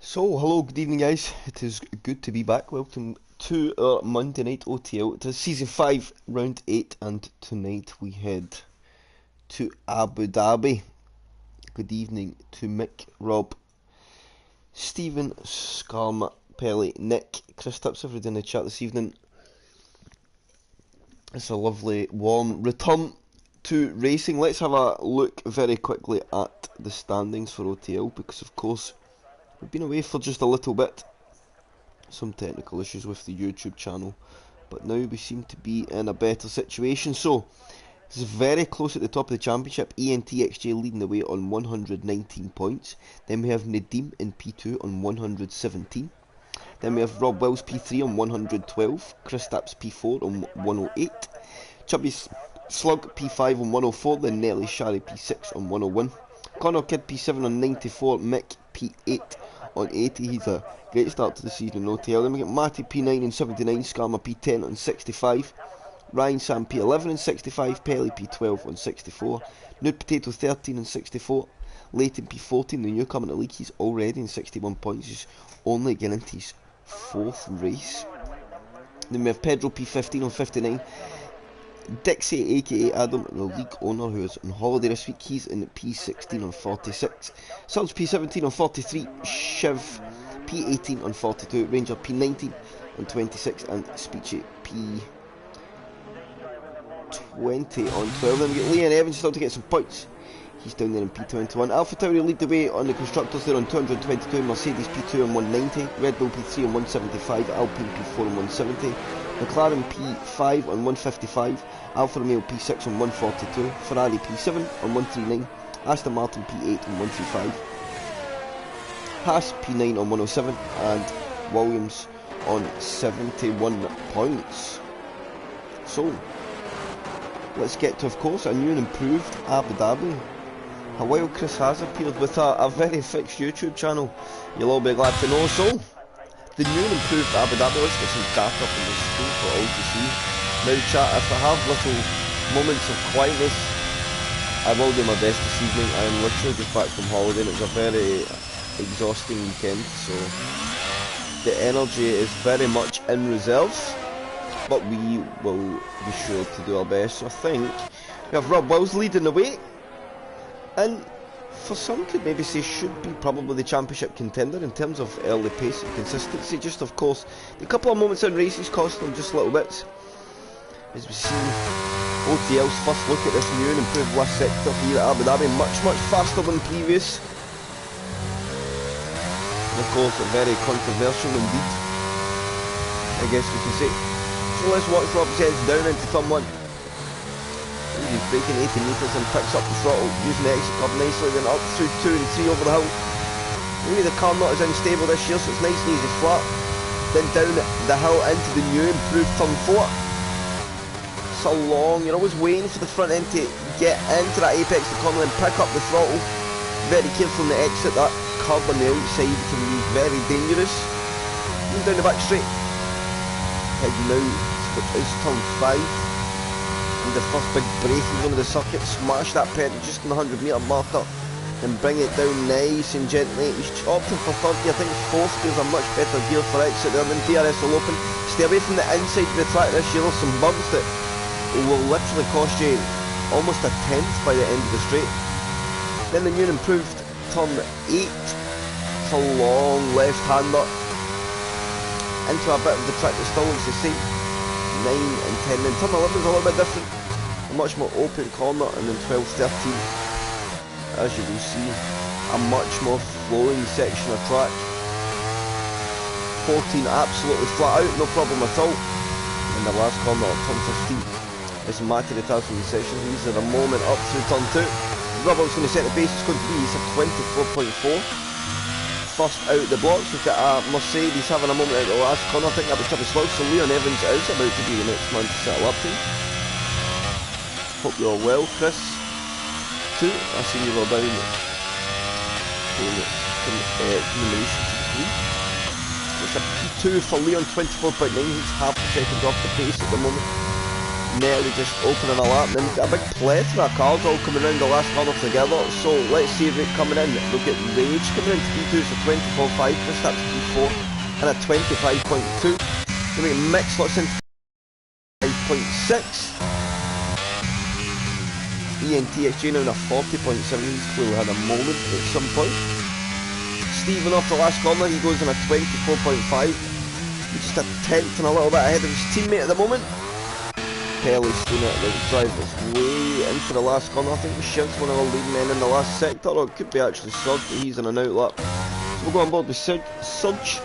So, hello, good evening, guys. It is good to be back. Welcome to our Monday night OTL. It is season 5, round 8, and tonight we head to Abu Dhabi. Good evening to Mick, Rob, Stephen, Skarma, Pelly, Nick, Chris Tips, everybody in the chat this evening. It's a lovely, warm return to racing. Let's have a look very quickly at the standings for OTL because, of course, we've been away for just a little bit. Some technical issues with the YouTube channel, but now we seem to be in a better situation. So, this is very close at the top of the championship. ENTXJ leading the way on 119 points. Then we have Nadeem in P2 on 117. Then we have Rob Wells P3 on 112. Chris Taps P4 on 108. Chubby Slug P5 on 104. Then Nelly Shari P6 on 101. Connor Kidd P7 on 94. Mick P8 on 80. He's a great start to the season in OTL. Then we get Matty P9 on 79. Skarma P10 on 65. Ryan Sam P11 on 65. Pelly P12 on 64. Nude Potato 13 on 64. Leighton P14, the newcomer in the league. He's already in 61 points. He's only getting into his 4th race. Then we have Pedro P15 on 59. Dixie aka Adam, the league owner who is on holiday this week, he's in P16 on 46. Surge P17 on 43. Shiv P18 on 42. Ranger P19 on 26. And Speechy P20 on 12. Then we get Leon Evans still to get some points. He's down there in P21. Alpha Tauri lead the way on the constructors. They're on 222. Mercedes P2 on 190. Red Bull P3 on 175. Alpine P4 on 170. McLaren P5 on 155. Alfa Romeo P6 on 142. Ferrari P7 on 139. Aston Martin P8 on 135. Haas P9 on 107. And Williams on 71 points. So, let's get to, of course, a new and improved Abu Dhabi. A while Chris has appeared with a very fixed YouTube channel, you'll all be glad to know. So, the new and improved Abu Dhabi, let's get some data up on the screen for all to see. Now chat, if I have little moments of quietness, I will do my best this evening. I am literally just back from holiday and it was a very exhausting weekend, so the energy is very much in reserve, but we will be sure to do our best. So I think we have Rob Wells leading the way, and for some could maybe say should be probably the championship contender in terms of early pace and consistency. Just of course the couple of moments in races cost them just little bits. As we see OTL's first look at this new and improved west sector here at Abu Dhabi, much faster than previous. And of course very controversial indeed, I guess we can say. So let's watch Rob heads down into turn 1. He's breaking 80 metres and picks up the throttle, using the exit curb nicely, then up through 2 and 3 over the hill. Maybe the car not as unstable this year, so it's nice and easy flat. Then down the hill into the new improved turn 4. So long, you're always waiting for the front end to get into that apex of the corner and pick up the throttle. Very careful on the exit, that curb on the outside can be very dangerous. Move down the back straight. Head now, which is turn 5. The first big braking zone of the circuit, smash that pedal just in the 100 metre marker and bring it down nice and gently. He's chopped him for 30, I think 4th gear's a much better gear for exit there than DRS will open. Stay away from the inside of the track this year, there's some bumps that will literally cost you almost a tenth by the end of the straight. Then the new and improved turn 8, it's a long left-hander into a bit of the track that still looks the same. 9 and 10, then turn 11 is a little bit different, a much more open corner, and then 12, 13, as you will see, a much more flowing section of track. 14 absolutely flat out, no problem at all, and the last corner of turn 15 is Matty the Taz from the section. These are a moment up through turn 2. Rubber's going to set the pace, it's going to be a 24.4. First out the blocks, we've got Mercedes having a moment out the last corner. I think that was Chubby Slug, so Leon Evans is about to be the next man to settle up to. Hope you're well, Chris. 2, I see you were down in combination to the 3. It's a P2 for Leon, 24.9, he's half a second off the pace at the moment. nearly just opening a lap, and then we've got a big plethora of cars all coming around the last corner together. So let's see if it coming in. Look at Rage coming into P2, it's a 24.5, just that's P4, and a 25.2. Then we get Mix slots in 5.6. ENTXJ now in a 40.7, he's clearly had a moment at some point. Steven off the last corner, he goes in a 24.5. Just a tenth and a little bit ahead of his teammate at the moment. Pelly's doing it like drivers way into the last corner. I think Shiv's one of the lead men in the last sector, or it could be actually Surge, but he's in an out lap. So we'll go on board with Surge.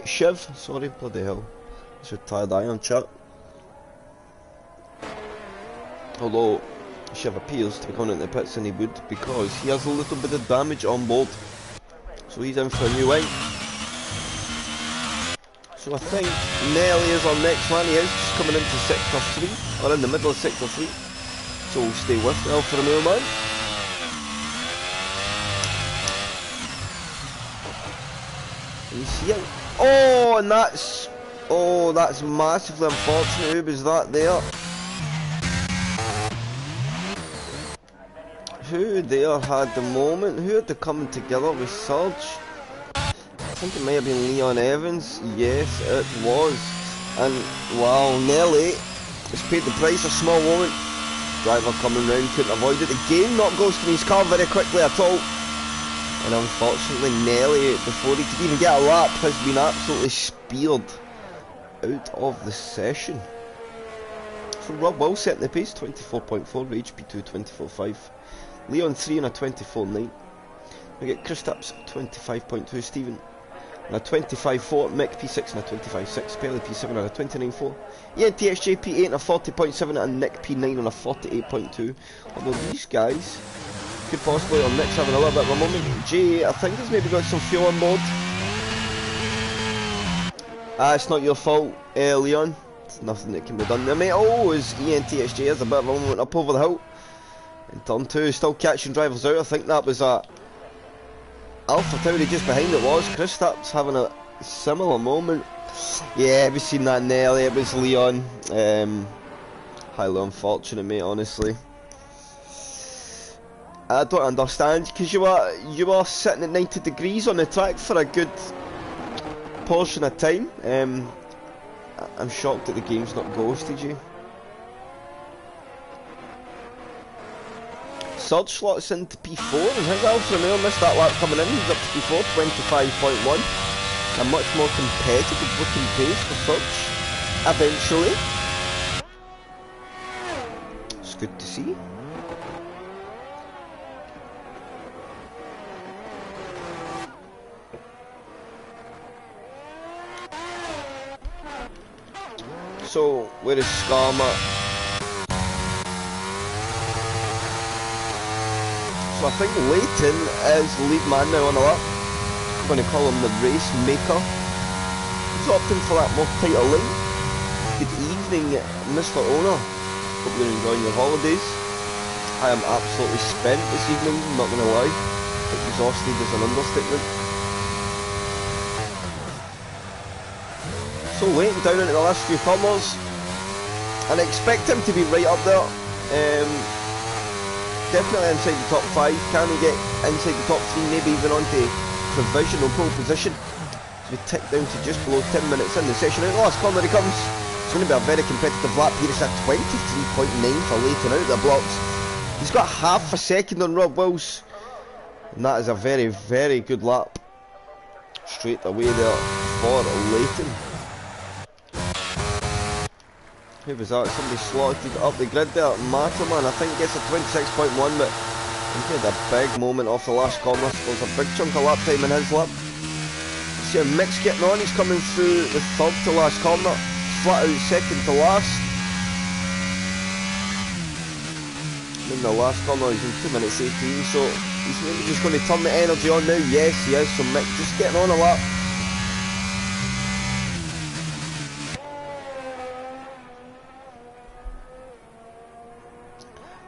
Shiv, sorry, bloody hell. I should tie the eye on chat. Although Shiv appears to be going into the pits, and he would, because he has a little bit of damage on board. So he's in for a new wing. So I think Nelly is our next man. He is just coming into sector 3, or in the middle of sector 3. So we'll stay with Alfa Romeo man. Can you see it? Oh, and that's massively unfortunate. Who was that there? Who there had the moment? Who had the coming together with Surge? I think it may have been Leon Evans. Yes, it was. And wow, Nelly has paid the price. A small moment. Driver coming round, couldn't avoid it. Again, not ghosting his car very quickly at all. And unfortunately, Nelly, before he could even get a lap, has been absolutely speared out of the session. So Rob Will setting the pace, 24.4, Rage P2 24.5. Leon 3 and a 24.9. We get Kristaps 25.2, Stephen and a 25.4, Mick P6 and a 25.6, Pelly P7 and a 29.4, ENTXJ P8 and a 40.7, and Nick P9 and a 48.2. Although these guys could possibly, or Nick's having a little bit of a moment. J, I think he's maybe got some fuel on board. It's not your fault, Leon. There's nothing that can be done there, mate. Oh, as ENTXJ has a bit of a moment up over the hill. In turn 2, still catching drivers out. I think that was a Alpha Tauri just behind it was. Kristaps having a similar moment. Yeah, we've seen that Nelly. It was Leon. Highly unfortunate, mate, honestly. I don't understand, because you were sitting at 90 degrees on the track for a good portion of time. I'm shocked that the game's not ghosted you. Surge slots into P4, and his Alfa Romeo missed that lap coming in. He's up to P4, 25.1. A much more competitive looking pace for Surge, eventually. It's good to see. So, where is Skarma? So I think Leighton is the lead man now on the lap. I'm going to call him the race maker. He's opting for that more tighter lane. Good evening, Mr. Owner. Hope you're enjoying your holidays. I am absolutely spent this evening, not going to lie. Exhausted is an understatement. So Leighton down into the last few corners, and I expect him to be right up there. Definitely inside the top 5. Can he get inside the top 3, maybe even onto provisional pole position? So we tick down to just below 10 minutes in the session. Out the last corner he comes. It's going to be a very competitive lap here. It's a 23.9 for Leighton out of the blocks. He's got half a second on Rob Wills, and that is a very, very good lap straight away there for Leighton. Who was that? Somebody slotted up the grid there. Matterman, I think, gets a 26.1, but he had a big moment off the last corner. There's a big chunk of lap time in his lap. See how Mick's getting on. He's coming through the third to last corner, flat out second to last. In the last corner, he's in 2 minutes 18, so he's maybe just going to turn the energy on now. Yes, he is. So Mick just getting on a lap.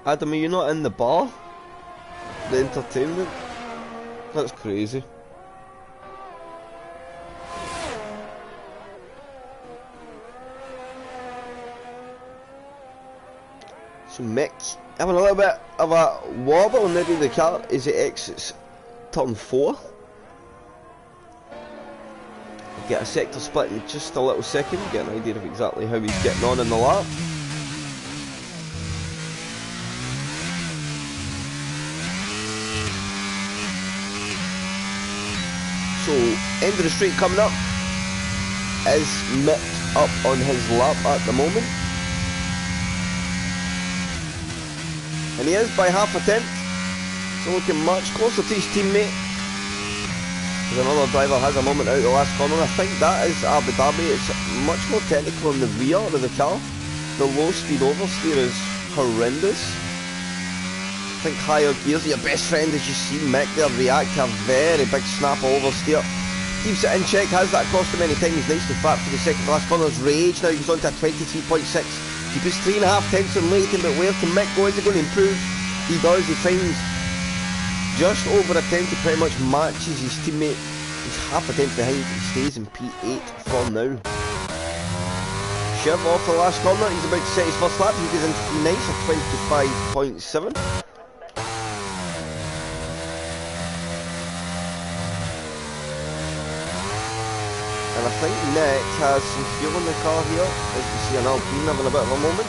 Adam, are you not in the bar? The entertainment? That's crazy. So Mick having a little bit of a wobble maybe the car as it exits turn 4. Get a sector split in just a little second, get an idea of exactly how he's getting on in the lap. So, end of the straight coming up is Mick up on his lap at the moment. And he is by half a tenth, so looking much closer to his teammate. As another driver has a moment out the last corner. I think that is Abu Dhabi. It's much more technical in the rear of the car. The low speed oversteer is horrendous. I think higher gears are your best friend, as you see Mick there react to a very big snap oversteer. Keeps it in check, has that cost him any time. He's nice and fat for the second last corner's rage. Now he's on to a 23.6. He puts 3.5 tenths on Leighton, but where can Mick go? Is he going to improve? He does, he finds just over a tenth. He pretty much matches his teammate. He's half a tenth behind. He stays in P8 for now. Shiv off the last corner. He's about to set his first lap. He goes into P9 for 25.7. And I think Nick has some fuel in the car here, as we see an Alpine having a bit of a moment.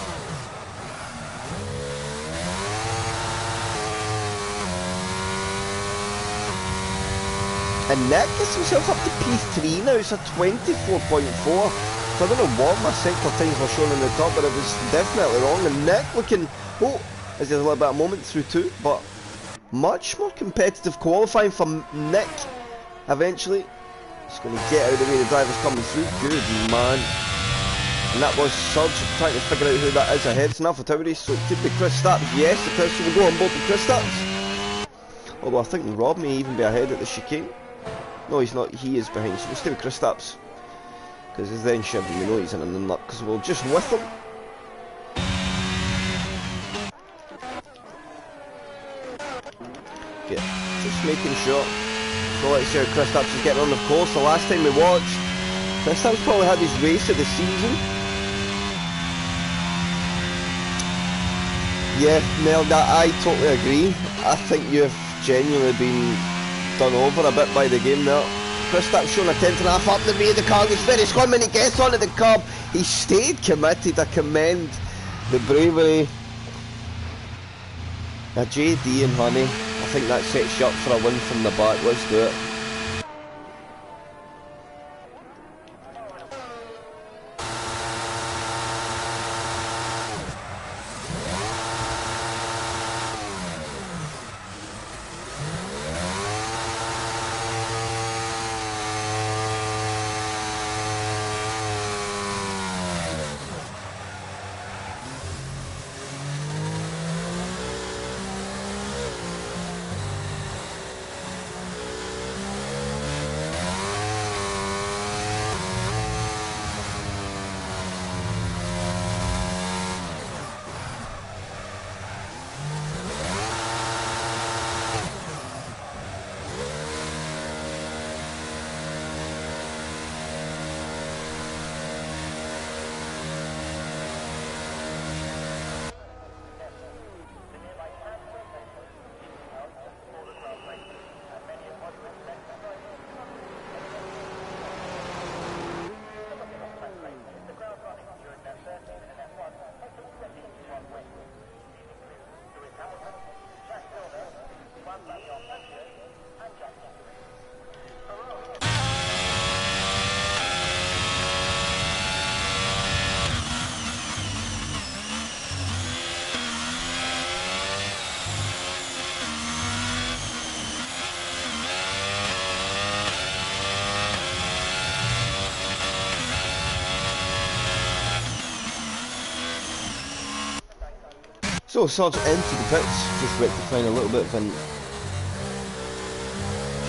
And Nick gets himself up to P3 now, it's a 24.4. So I don't know what my sector times were shown in the top, but it was definitely wrong. And Nick looking, oh, as there's a little bit of moment through 2, but much more competitive qualifying for Nick eventually. He's going to get out of the way, the driver's coming through. Good man. And that was Surge trying to figure out who that is ahead. It's an AlphaTauri, so it could be Chris Stapps. Yes, the Chris will go on board with Chris Stapps. Although I think Rob may even be ahead at the chicane. No, he's not. He is behind. So we'll stay with Chris Stapps. Because his then Shiv, we know he's in an luck because we're just with him. Okay, just making sure. So let's see how Chris Stapps is getting on. Of course, the last time we watched, Chris Stapps probably had his race of the season. Yeah, Mel, I totally agree. I think you've genuinely been done over a bit by the game there. Chris Stapps showing a 10.5 up the way. The car was very slim when he gets onto the curb. He stayed committed. I commend the bravery. Now JD and Honey, I think that sets you up for a win from the back. Let's do it. So Sarge into the pits, just rectifying a little bit of an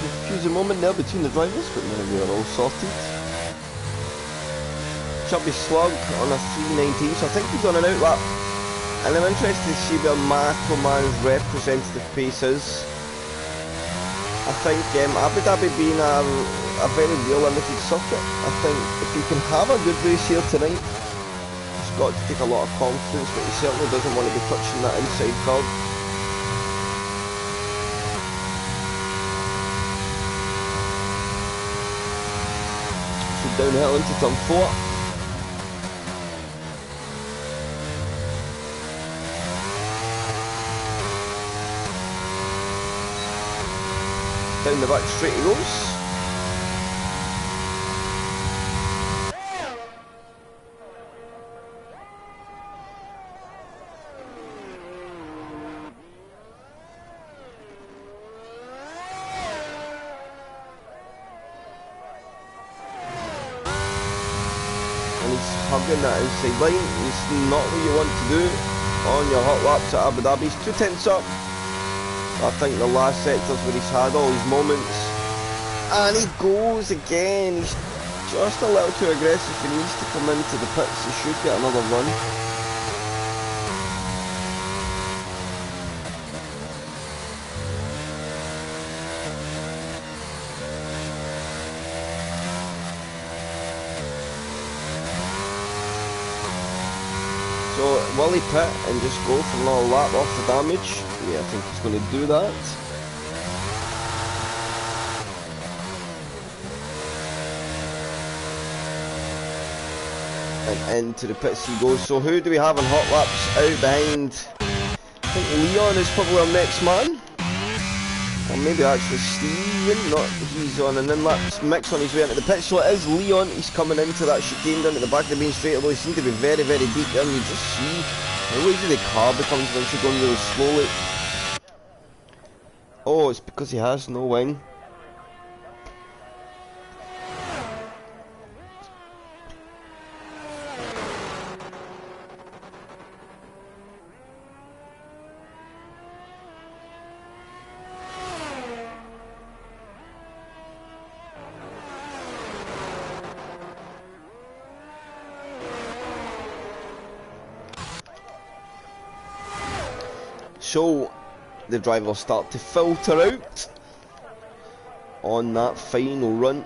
confusing moment there between the drivers, but now we are all sorted. Chubby Slug on a 319, so I think he's on an outlap. And I'm interested to see where Marcoman's representative pace is. I think Abu Dhabi being a very real limited circuit, I think if we can have a good race here tonight, it's got to take a lot of confidence, but he certainly doesn't want to be touching that inside curb. So downhill into turn 4. Down the back straight he goes. And he's hugging that inside line. It's not what you want to do on your hot laps at Abu Dhabi. He's 2 tenths up. I think the last sector's where he's had all his moments. And he goes again. He's just a little too aggressive. He needs to come into the pits. He should get another run. So will he pit and just go for another lap off the damage? Yeah, I think he's going to do that. And into the pits he goes. So who do we have on hot laps out behind? I think Leon is probably our next man. Or maybe actually Steven. Not, he's on an in-lap mix on his way into the pits. So it is Leon. He's coming into that chicane down at the back of the main straight, although he seems to be very, very deep there. And you just see how easy the car becomes once you're going really slowly. Oh, it's because he has no wing. So the driver will start to filter out on that final run.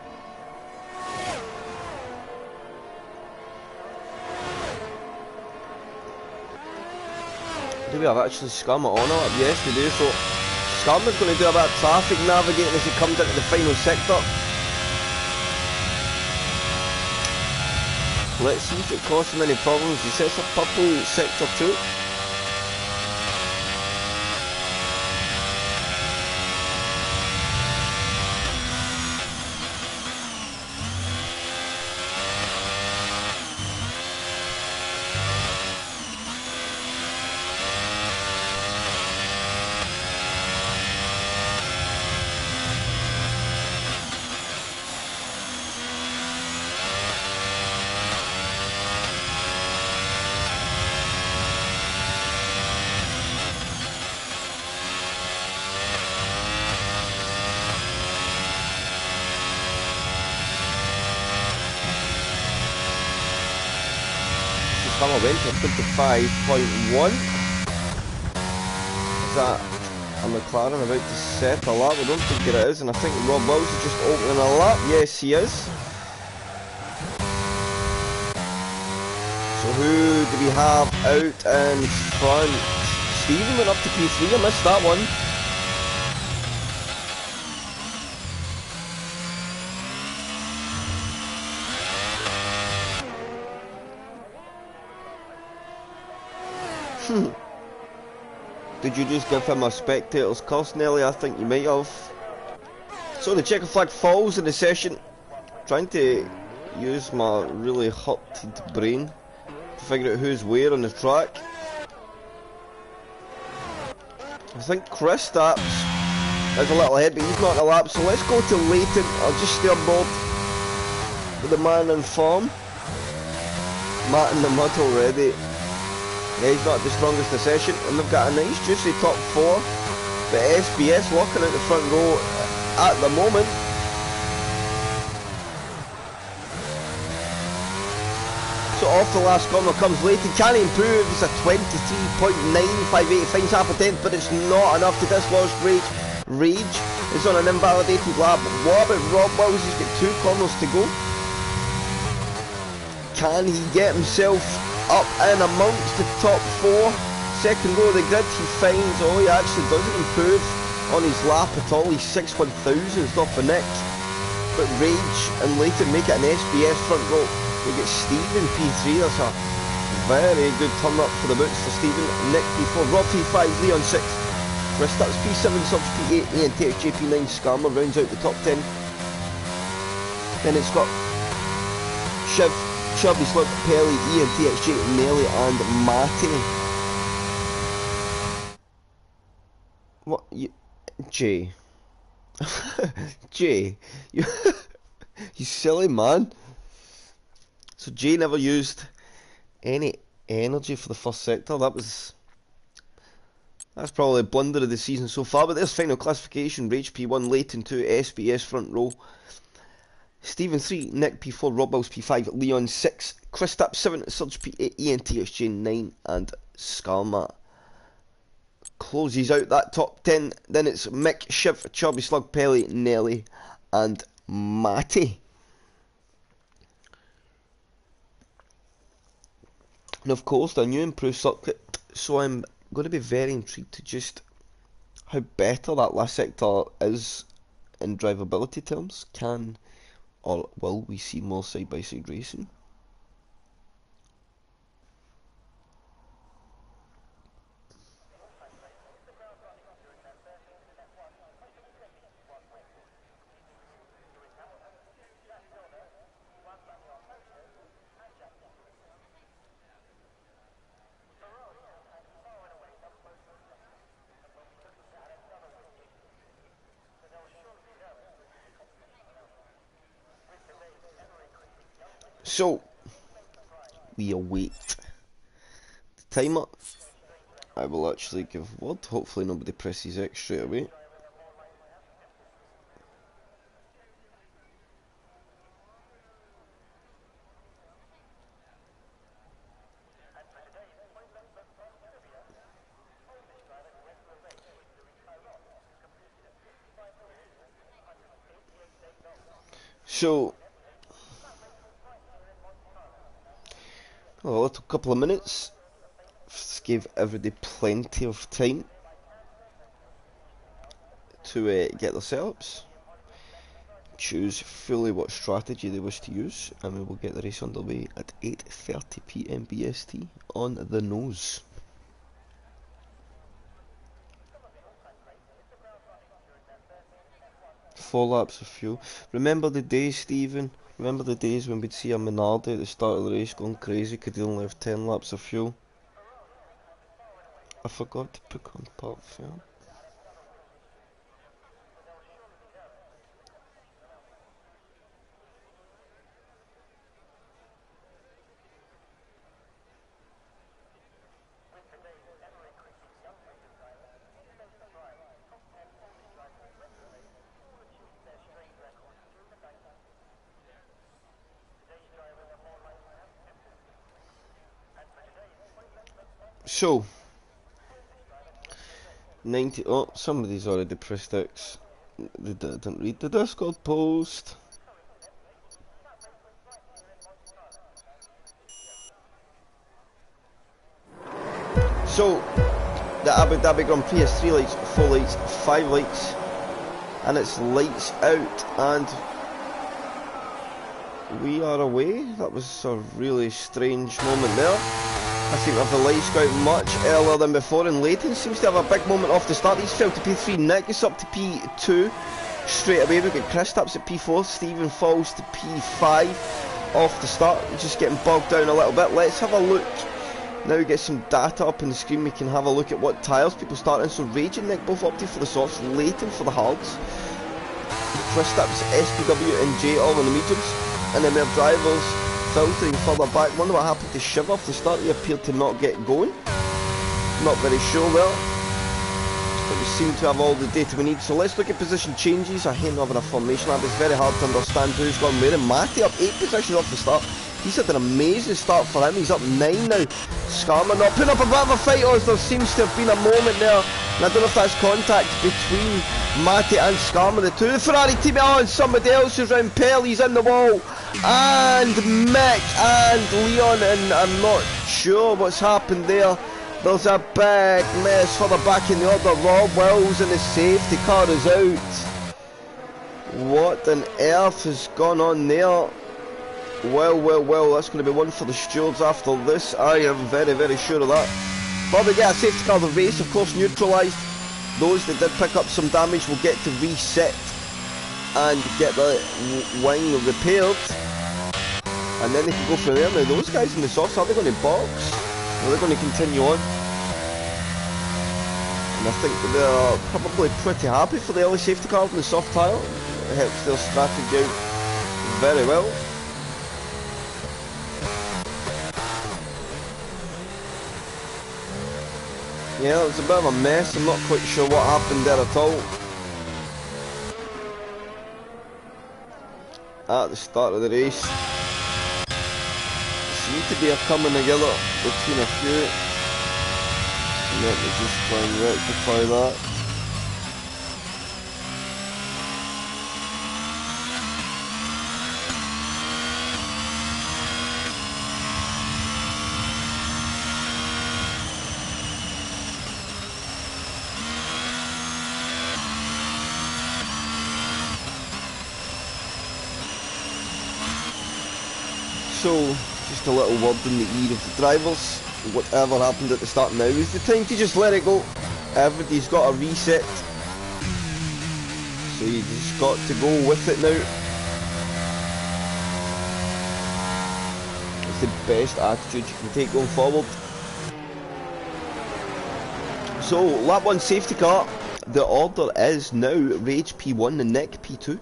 Do we have actually Scammer on it? Yes, we do. So Scammer's going to do a bit of traffic navigating as he comes into the final sector. Let's see if it causes him any problems. He sets a purple sector 2. Went to 25.1. Is that a McLaren about to set a lap? I don't think it is, and I think Rob Wells is just opening a lap. Yes, he is. So who do we have out in front? Steven went up to P3, I missed that one. Did you just give him a spectator's curse, Nelly? I think you might have. So the checker flag falls in the session. Trying to use my really hurted brain to figure out who's where on the track. I think Chris Stapps is a little ahead, but he's not in a lap. So let's go to Leighton. I'll just stay on board with the man in form. Matt in the mud already. Yeah, he's not the strongest in the session, and they've got a nice juicy top 4, but SBS locking out the front row at the moment. So off the last corner comes Leighton. Can he improve? It's a 23.958, finds half a tenth, but it's not enough to dislodge Rage is on an invalidated lap. What about Rob Wells? He's got 2 corners to go. Can he get himself up and amongst the top 4. Second row of the grid, he finds, oh, he actually doesn't improve on his lap at all. He's 6/1000th off the next. But Rage and Leighton make it an SBS front row. We get Stephen P3, that's a very good turn up for the boots for Stephen. Nick P4, Rob P5, Leon 6. Kristaps P7, Subs P8, ENTHJ P9, Skarma rounds out the top 10. Then it's got Shiv, Chubby Slug, Pelly, ENTHJ, Nelly and Matty. What? Jay. Jay. You silly man. So Jay never used any energy for the first sector. That's probably a blunder of the season so far, but there's final classification. Rage P1, Leighton 2, SBS front row. Stephen 3, Nick P4, Rob Wells P5, Leon 6, Kristaps 7, Surge P8, ENTHJ 9 and Skarma closes out that top 10. Then it's Mick, Shiv, Chubby Slug, Pelly, Nelly and Matty. And of course the new improved circuit, so I'm going to be very intrigued to just how better that last sector is in drivability terms. Can or will we see more side-by-side racing? So, we await the timer. I will actually give word. Hopefully nobody presses X straight away. So, a little couple of minutes. Just give everybody plenty of time to get their setups, choose fully what strategy they wish to use, and we will get the race underway at 8:30 PM BST on the nose. Four laps of fuel. Remember the days, Stephen? Remember the days when we'd see a Minardi at the start of the race going crazy because he only have 10 laps of fuel? I forgot to put on part fuel. So, 90, oh, somebody's already pressed X. They didn't read the Discord post. So, the Abu Dhabi Grand Prix has 3 lights, 4 lights, 5 lights, and it's lights out, and we are away. That was a really strange moment there. I think the lights go out much earlier than before, and Leighton seems to have a big moment off the start. He's fell to P3, Nick is up to P2 straight away. We've got Kristaps at P4, Stephen falls to P5 off the start. Just getting bogged down a little bit. Let's have a look. Now we get some data up on the screen, we can have a look at what tyres people start in. So Rage and Nick both opted for the softs, Leighton for the hards, Kristaps, SPW and J all in the mediums, and then we have drivers filtering further back. Wonder what happened to Shiv off the start. He appeared to not get going. Not very sure there. But we seem to have all the data we need. So let's look at position changes. I hate not having a formation lab. It's very hard to understand who's gone where. And Matty up 8 positions off the start. He's had an amazing start for him. He's up 9 now. Skarma not putting up a bit of a fight. Or there seems to have been a moment there. And I don't know if that's contact between Matty and Skarma, the two. The Ferrari team on. Somebody else is round. Pelly's in the wall. And Mick and Leon, and I'm not sure what's happened there. There's a big mess further back in the order. Rob Wells and the safety car is out. What on earth has gone on there? Well, that's going to be one for the stewards after this. I am very, very sure of that. But they get a safety car. The race, of course, neutralised. Those that did pick up some damage will get to reset and get the wing repaired. And then they can go from there. Now, those guys in the softs, are they going to box? Or are they going to continue on? And I think they're probably pretty happy for the early safety car in the soft tyre. It helps their strategy out very well. Yeah, it was a bit of a mess. I'm not quite sure what happened there at all. At the start of the race, seemed to be a coming together between a few. Let me just try and rectify that. So, just a little word in the ear of the drivers. Whatever happened at the start now is the time to just let it go. Everybody's got a reset. So you just got to go with it now. It's the best attitude you can take going forward. So, lap 1 safety car. The order is now Rage P1 and Nick P2.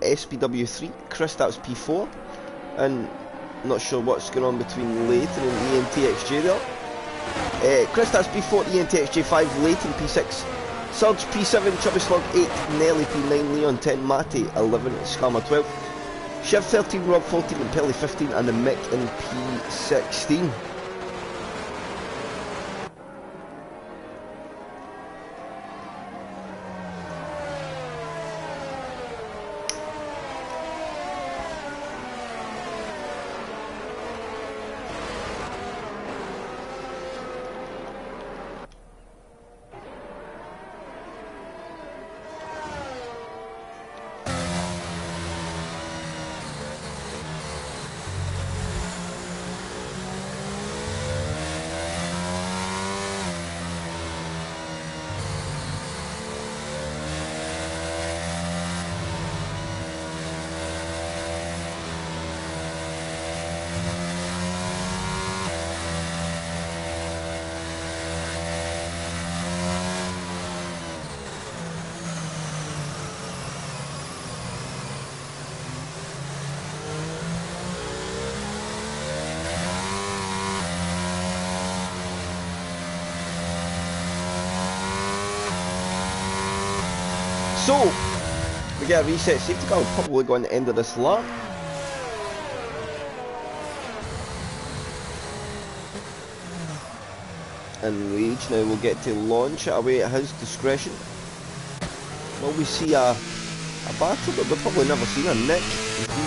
SPW3, Kristaps P4. And not sure what's going on between Leighton and ENTXJ there. Kristaps P4, ENTXJ 5, Leighton P6, Surge P7, Chubby Slug 8, Nelly P9, Leon 10, Matty 11, Scammer 12, Shiv 13, Rob 14, and Pelly 15, and the Mick in P16. So, we get a reset safety car. We'll probably go on the end of this lap. And Rage now will get to launch it away at his discretion. Will we see a battle that we've probably never seen? A Nick v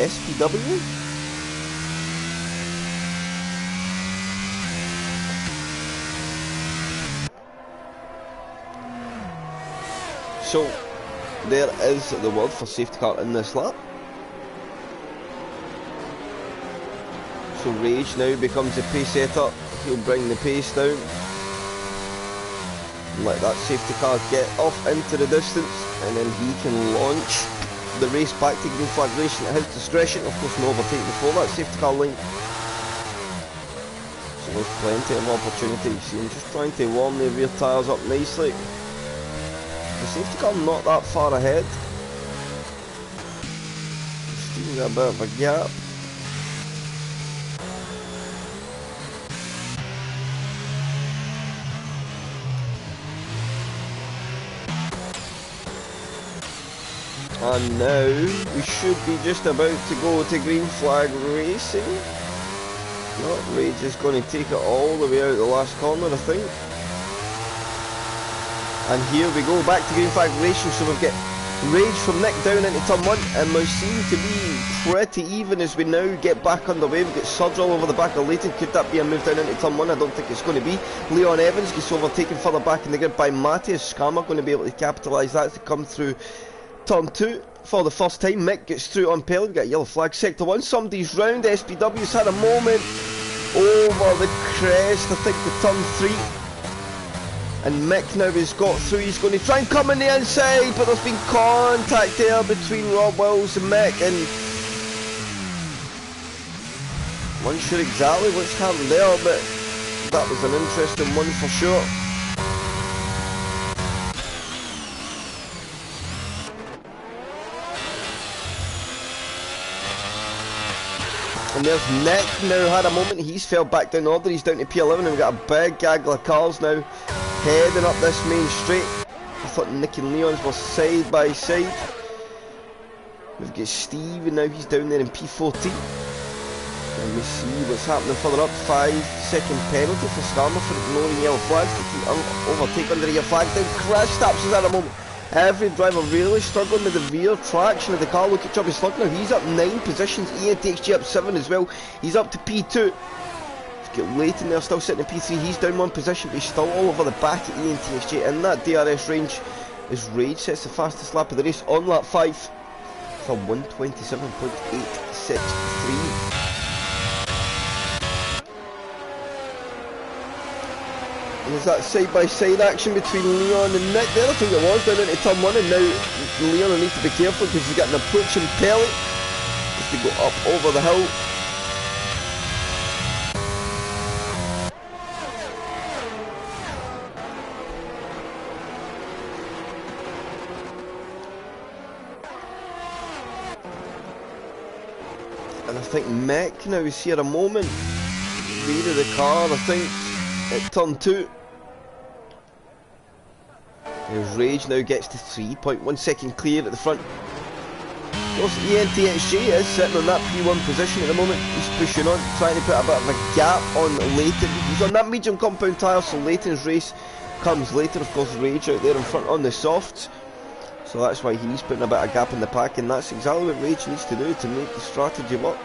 SPW? So, there is the word for safety car in this lap. So Rage now becomes the pace setter. He'll bring the pace down. Let that safety car get off into the distance, and then he can launch the race back to green flag racing at his discretion. Of course, no overtake before that safety car line. So there's plenty of opportunity. See him just trying to warm the rear tyres up nicely. The safety car not that far ahead. Still got a bit of a gap. And now we should be just about to go to green flag racing. No, Rage is going to take it all the way out the last corner, I think. And here we go, back to green flag racing. So we've got Rage from Nick down into turn 1, and we seem to be pretty even as we now get back underway. We've got Surge all over the back of Leighton. Could that be a move down into turn 1? I don't think it's going to be. Leon Evans gets overtaken further back in the grid by Matthias Skarma, going to be able to capitalise that to come through turn 2 for the first time. Mick gets through on Pelly. We've got a yellow flag. Sector 1, somebody's round. SPW's had a moment over the crest, I think, with turn 3. And Mick now has got through. He's going to try and come on the inside, but there's been contact there between Rob Wills and Mick, and I'm not sure exactly what's happened there, but that was an interesting one for sure. And there's Nick now had a moment. He's fell back down the order. He's down to P11, and we've got a big gaggle of cars now heading up this main straight. I thought Nick and Leon's were side by side. We've got Steve, and now he's down there in P14. And we see what's happening further up. 5-second penalty for Skarma for ignoring yellow flags. Overtake under a yellow flag. Then crash stops us at a moment. Every driver really struggling with the rear traction of the car. Look at Chubby Slug now. He's up 9 positions. ENTXG up 7 as well. He's up to P2. Got Leighton there still sitting in P3. He's down 1 position, but he's still all over the back at ENTXG. In that DRS range is Rage. Sets the fastest lap of the race on lap 5 for 1:27.863. And there's that side-by-side action between Leon and Nick there. I think it was down into turn 1, and now Leon will need to be careful because he's got an approaching Pelly. Has to go up over the hill. And I think Mick now is here a moment. Rear of the car, I think, at turn 2. There's Rage now gets to 3.1 second clear at the front. Of course, ENTXG is sitting on that P1 position at the moment. He's pushing on, trying to put a bit of a gap on Leighton. He's on that medium compound tyre, so Leighton's race comes later. Of course, Rage out there in front on the softs. So that's why he's putting a bit of gap in the pack, and that's exactly what Rage needs to do to make the strategy work.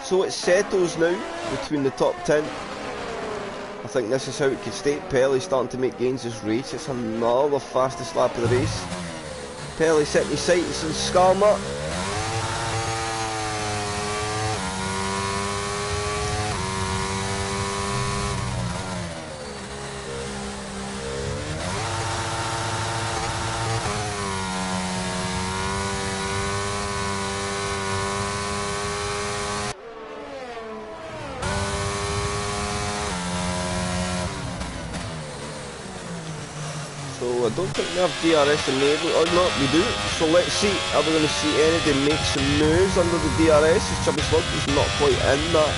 So it settles now between the top 10. I think this is how it could stay. Pelly starting to make gains as Rage. It's another fastest lap of the race. Pelly setting his sights on Skarma. I don't think we have DRS enabled, or not, we do. So let's see, are we going to see anybody make some moves under the DRS? As Chubby Slug is not quite in that.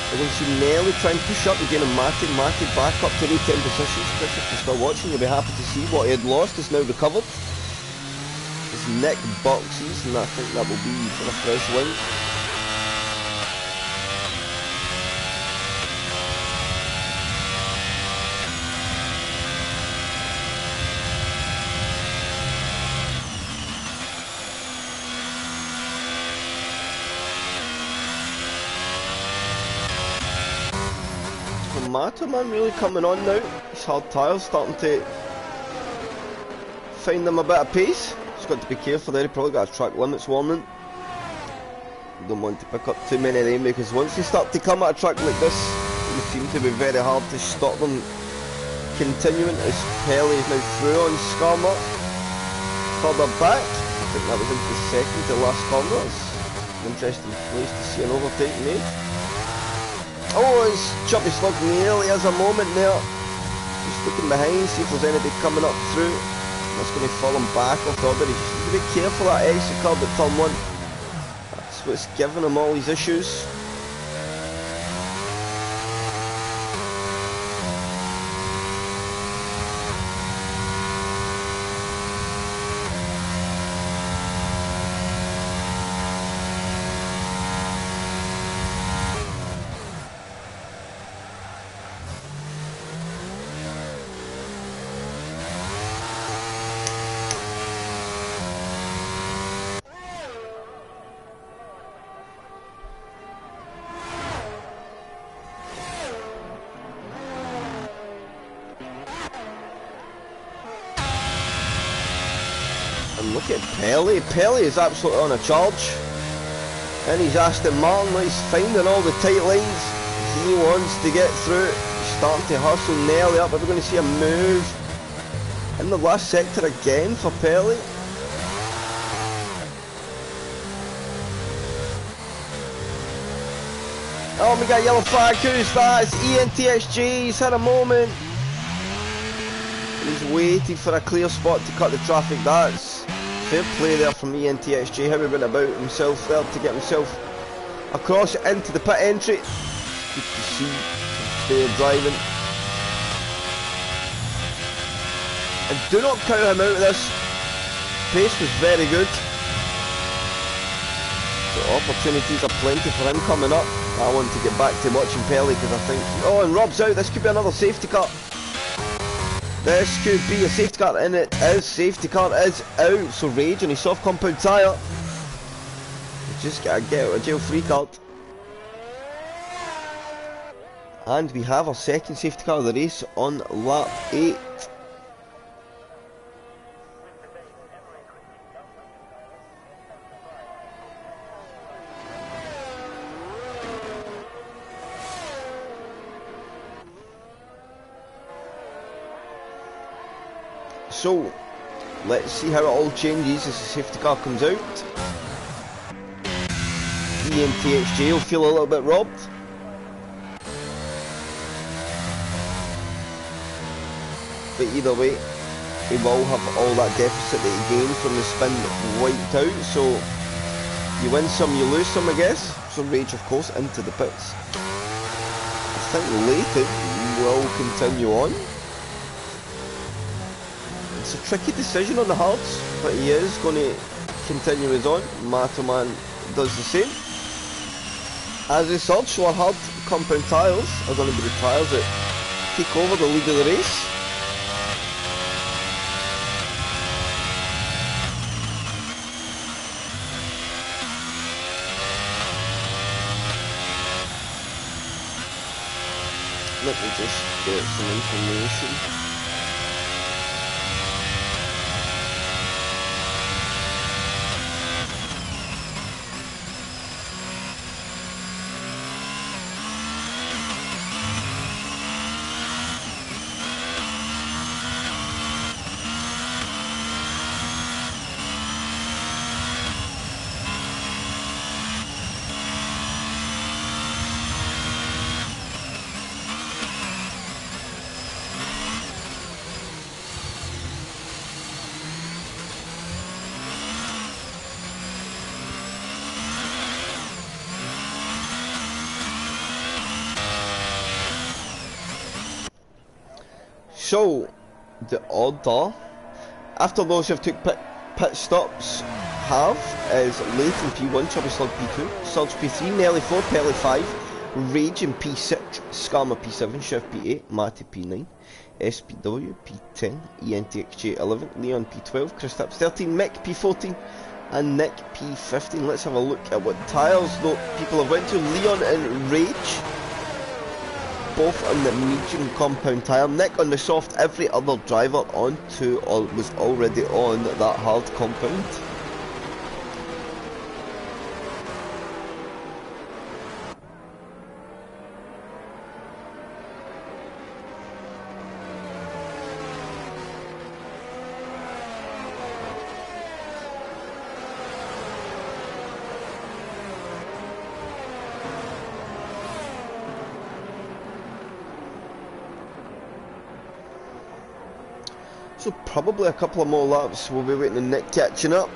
We're going to see Nelly try and push up again, and Matty back up to 10 positions. Chris, if you're still watching, you'll be happy to see what he had lost is now recovered. As Nick boxes, and I think that will be for a fresh win. Man really coming on now. His hard tyres starting to find them a bit of pace. He's got to be careful there. He probably got a track limits warning. You don't want to pick up too many of them, because once they start to come at a track like this, it seems to be very hard to stop them continuing. As Pelly is now through on Skarma. Further back, I think that was into the second to last corner. It's an interesting place to see an overtake made. Oh, it's Chubby Slug nearly has a moment there. Just looking behind, see if there's anybody coming up through. That's going to fall him back off the order. He's just to be careful that exit curb at turn 1. That's what's giving him all these issues. look at Pelly. Pelly is absolutely on a charge. And he's Aston Martin, he's finding all the tight lines. He wants to get through. He's starting to hustle nearly up. Are we going to see a move in the last sector again for Pelly? Oh, we got yellow flag. Who's that? It's ENTSG. He's had a moment. He's waiting for a clear spot to cut the traffic. That's fair play there from ENTSG. How he went about himself there to get himself across into the pit entry. Good to see fair driving. And do not count him out of this. Pace was very good. So opportunities are plenty for him coming up. I want to get back to watching Pelly because I think... Oh, and Rob's out. This could be another safety car. This could be a safety car, and it is. Safety car is out. So Rage on his soft compound tyre. You just gotta get out a jail free card. And we have our second safety car of the race on lap 8. So, let's see how it all changes as the safety car comes out. ENTHJ will feel a little bit robbed. But either way, he will have all that deficit that he gained from the spin wiped out. So, you win some, you lose some, I guess. So Rage, of course, into the pits. I think Leighton will continue on. It's a tricky decision on the hards, but he is going to continue his on. Matoman does the same. As we said, so our hard compound tyres are going to be the tyres that take over the lead of the race. Let me just get some information. So, the order, after those who have took pit stops, have is Leighton P1, Chubby Slug P2, Surge P3, Nelly 4, Pelly 5, Rage in P6, Skarma P7, Chef P8, Matty P9, SPW P10, ENTXJ 11, Leon P12, Kristaps 13, Mick P14, and Nick P15. Let's have a look at what tyres though people have went to. Leon and Rage, both on the medium compound tyre. Nick on the soft. Every other driver on to or was already on that hard compound. So probably a couple of more laps. We'll be waiting on Nick catching up.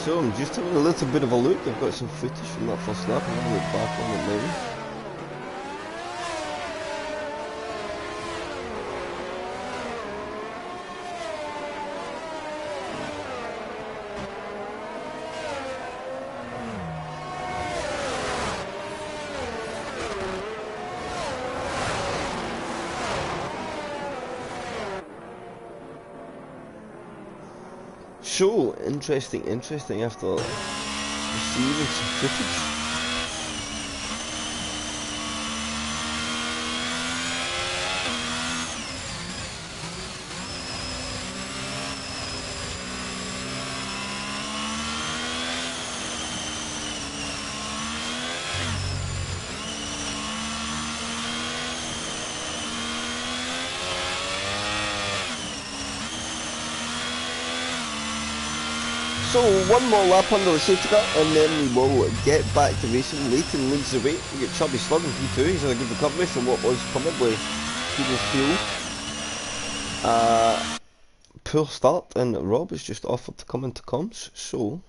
So I'm just having a little bit of a look. I've got some footage from that first lap. I'm going to look back on it now. So interesting after receiving some footage. So one more lap under the safety car and then we will get back to racing. Leighton leads the way. We get Chubby Slug in P2. He's had a good recovery from what was probably people feel. Poor start, and Rob has just offered to come into comms, so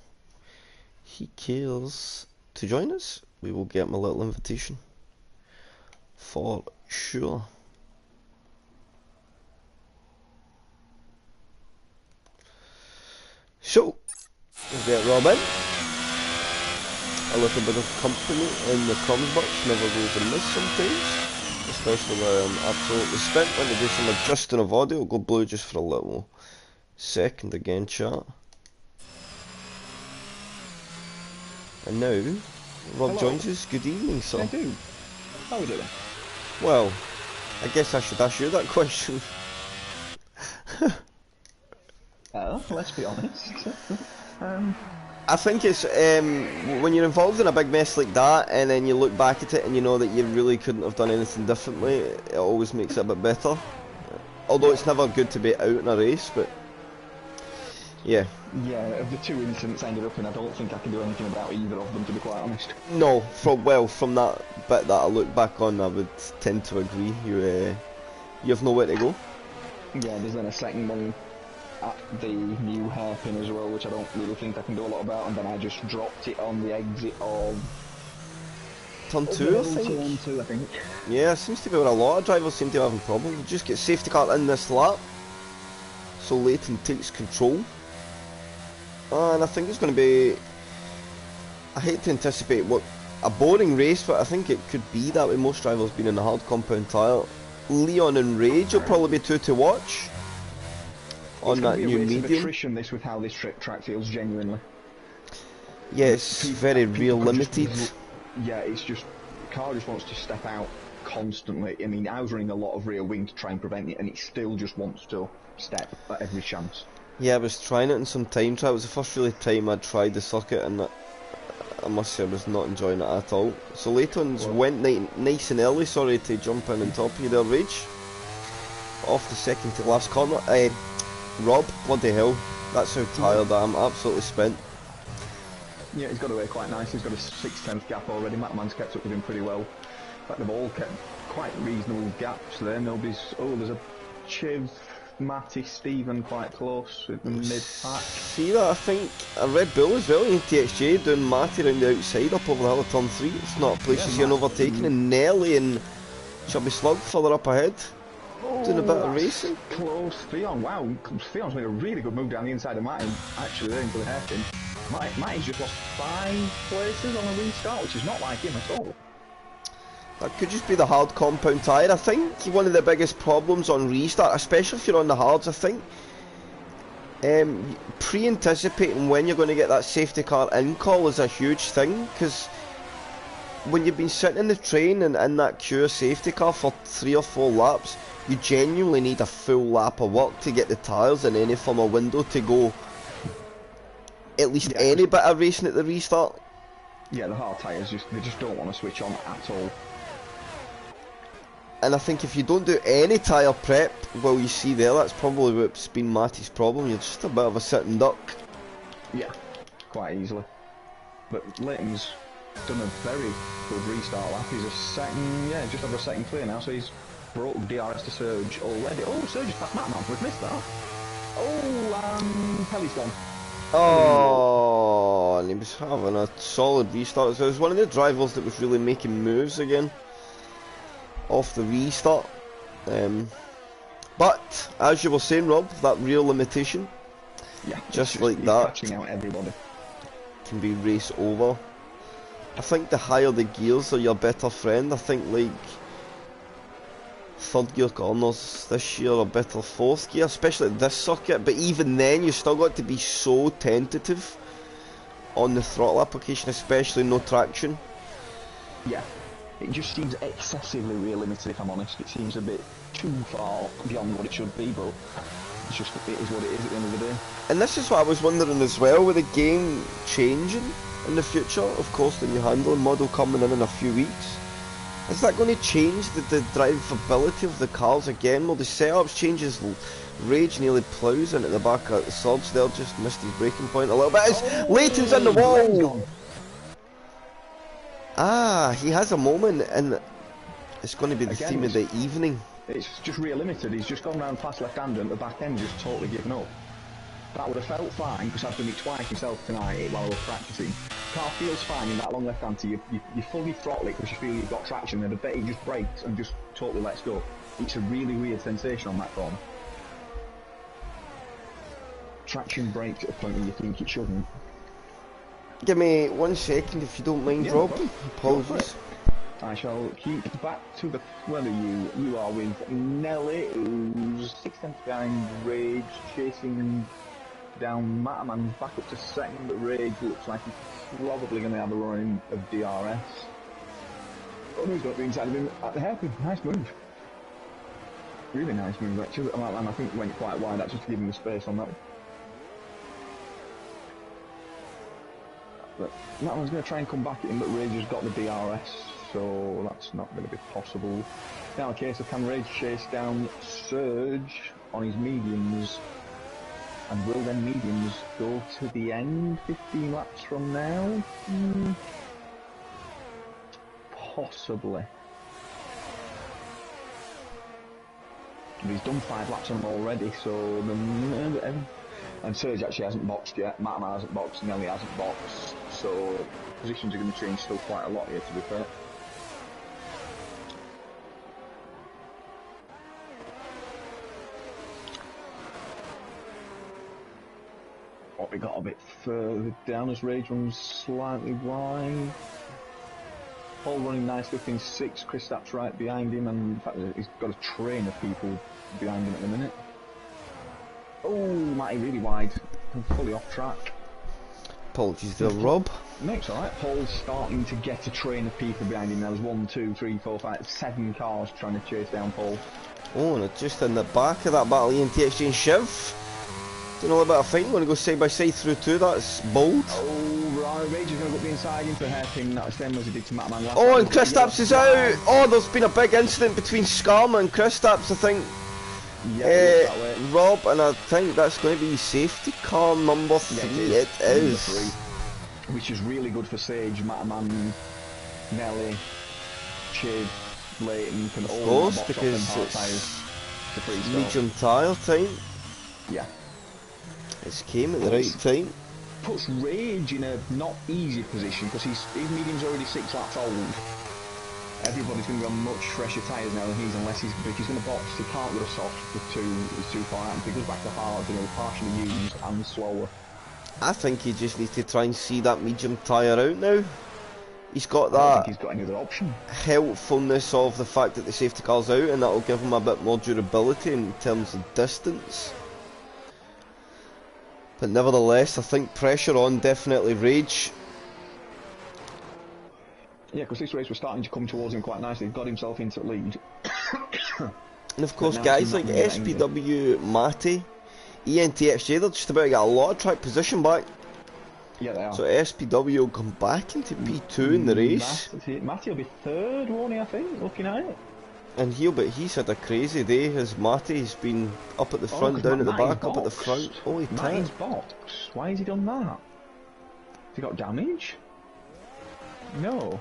he cares to join us. We will get him a little invitation for sure. So we'll get Rob in. A little bit of company in the comms box never goes amiss sometimes, especially when I'm absolutely spent. When to do some adjusting of audio, we'll go blue just for a little second again, chat. And now Rob joins us. Good evening, sir. I do. How are we doing? Well, I guess I should ask you that question. Let's be honest. I think it's when you're involved in a big mess like that and then you look back at it and you know that you really couldn't have done anything differently, it always makes it a bit better. Although it's never good to be out in a race, but yeah. Yeah, of the two incidents I ended up in, I don't think I can do anything about either of them, to be quite honest. No, from that bit that I look back on, I would tend to agree. You have nowhere to go. Yeah, there's then a second one at the new hairpin as well, which I don't really think I can do a lot about, and then I just dropped it on the exit of Turn 2, I think. Turn 2, I think. Yeah, it seems to be where a lot of drivers seem to be having problems. You just get safety car in this lap, so Leighton takes control. And I think it's going to be, I hate to anticipate what a boring race, but I think it could be that with most drivers being in the hard compound tyre. Leon and Rage will probably be two to watch on that new medium. It's attrition, this, with how this track feels, genuinely. Yeah, it's very real limited. Yeah, it's just, the car just wants to step out constantly. I mean, I was running a lot of rear wing to try and prevent it, and it still just wants to step at every chance. Yeah, I was trying it in some time trial. It was the first really time I'd tried the circuit, and I must say I was not enjoying it at all. So Leighton's went nice and early, sorry to jump in on top of you there, Rage. Off the second to last corner. Rob, bloody hell, that's how tired I am, absolutely spent. Yeah, he's got away quite nice. He's got a 6/10 gap already. Matman's kept up with him pretty well. In fact, they've all kept quite reasonable gaps there. Nobody's... Oh, there's a Chiv, Matty, Stephen quite close with the mid-pack. See that? I think a Red Bull as well in TXJ doing Matty around the outside up over the hill of turn 3. It's not a place you see an overtaking, and Nelly and Chubby Slug further up ahead. Doing a bit of racing. Close. Theon, wow. Theon's made a really good move down the inside of Matty, actually there into the hairpin. Matty's just lost 5 places on a restart, which is not like him at all. That could just be the hard compound tyre. I think one of the biggest problems on restart, especially if you're on the hards, I think, pre-anticipating when you're going to get that safety car in call is a huge thing, because when you've been sitting in the train and in that queue safety car for 3 or 4 laps, you genuinely need a full lap of work to get the tyres in any form of window to go at least any bit of racing at the restart. Yeah, the hard tyres, they just don't want to switch on at all. And I think if you don't do any tyre prep, well, you see there, that's probably what's been Matty's problem. You're just a bit of a sitting duck. Yeah, quite easily. But Leighton's done a very good restart lap. He's a second, just over a second clear now, so he's broke DRS to Surge already. Oh, Surge is past Matman, we've missed that. Oh, Pelly's gone. Oh, and he was having a solid restart. So it was one of the drivers that was really making moves again off the restart. But as you were saying, Rob, that rear limitation, just like that, catching out everybody, can be race over. I think the higher the gears are your better friend. I think like third gear corners this year are better fourth gear, especially at this circuit, but even then you still got to be so tentative on the throttle application, especially no traction. Yeah, it just seems excessively rear limited, if I'm honest. It seems a bit too far beyond what it should be, but it's just, it is what it is at the end of the day. And this is what I was wondering as well, with the game changing in the future, of course the new handling model coming in a few weeks. Is that going to change the drivability of the cars again? Will the setups changes? Rage nearly ploughs into the back of the Surge there, just missed his braking point a little bit. Leighton's in the wall! Ah, he has a moment, and it's going to be the theme of the evening. It's just rear limited. He's just gone round past left-hander and the back end just totally given up. That would have felt fine, because I've done it twice myself tonight while I was practicing. Car feels fine in that long left-hander. You fully throttle it because you feel you've got traction, and I bet it just brakes and just totally lets go. It's a really weird sensation on that corner. Traction brakes at a point where you think it shouldn't. Give me 1 second if you don't mind, Rob. Apologies. I shall keep back to the... Where are you? You are with Nelly, who's 6 tenths behind Rage, chasing down Mataman back up to second, but Rage looks like he's probably going to have a run of DRS. Oh no, he's got to be inside of him at the hairpin. Nice move. Really nice move, actually. And I think it went quite wide, actually, to give him the space on that one. But Mataman's going to try and come back at him, but Rage has got the DRS. So that's not going to be possible. Now a case of can Rage chase down Surge on his mediums, and will then mediums go to the end 15 laps from now? Possibly. But he's done 5 laps on them already, so and Surge actually hasn't boxed yet, Mataman hasn't boxed, Nelly hasn't boxed, so positions are going to change still quite a lot here, to be fair. We got a bit further down as Rage runs slightly wide. Paul running nicely up in 6, Kristaps right behind him, and in fact he's got a train of people behind him at the minute. Oh, Matty really wide, fully off track. Apologies there, Rob. No, it's alright. Paul's starting to get a train of people behind him. There was 1, 2, 3, 4, 5, 7 cars trying to chase down Paul. Oh, and just in the back of that battle ENT Exchange Shiv. Doing a little bit of fighting, going to go side by side through 2, that's bold. Oh, right, Rage is going to go up the inside into the hairpin, that's the same as he did to Mataman last time. Oh, and Kristaps is out! Oh, there's been a big incident between Skarma and Kristaps, I think. Yeah, Rob, and I think that's going to be safety car number 3, it is. Number 3, which is really good for Sage, Mataman, Nelly, Chiv, Leighton, can all box because off tyres to freeze medium tyre time. Yeah. It came at the right time. Puts Rage in a not easy position because his medium's already 6 laps old. Everybody's going to be on much fresher tyres now than he's, if he's going to box, he can't go soft with 2, it's too far out. If he goes back to hard, you know, partially used and slower. I think he just needs to try and see that medium tyre out now. He's got that. I don't think he's got any other option. Helpfulness of the fact that the safety car's out, and that'll give him a bit more durability in terms of distance. But nevertheless, I think pressure on definitely Rage. Yeah, because this race was starting to come towards him quite nicely. He got himself into the lead. And of course, guys like SPW, Matty, ENTXJ, they're just about to get a lot of track position back. Yeah, they are. So SPW will come back into P2 in the race. Matty will be 3rd, won't he, I think, looking at it. And he's had a crazy day, as Matty's been up at the front, down at the back, up at the front. Oh, he Matty's box. Why has he done that? Has he got damage? No.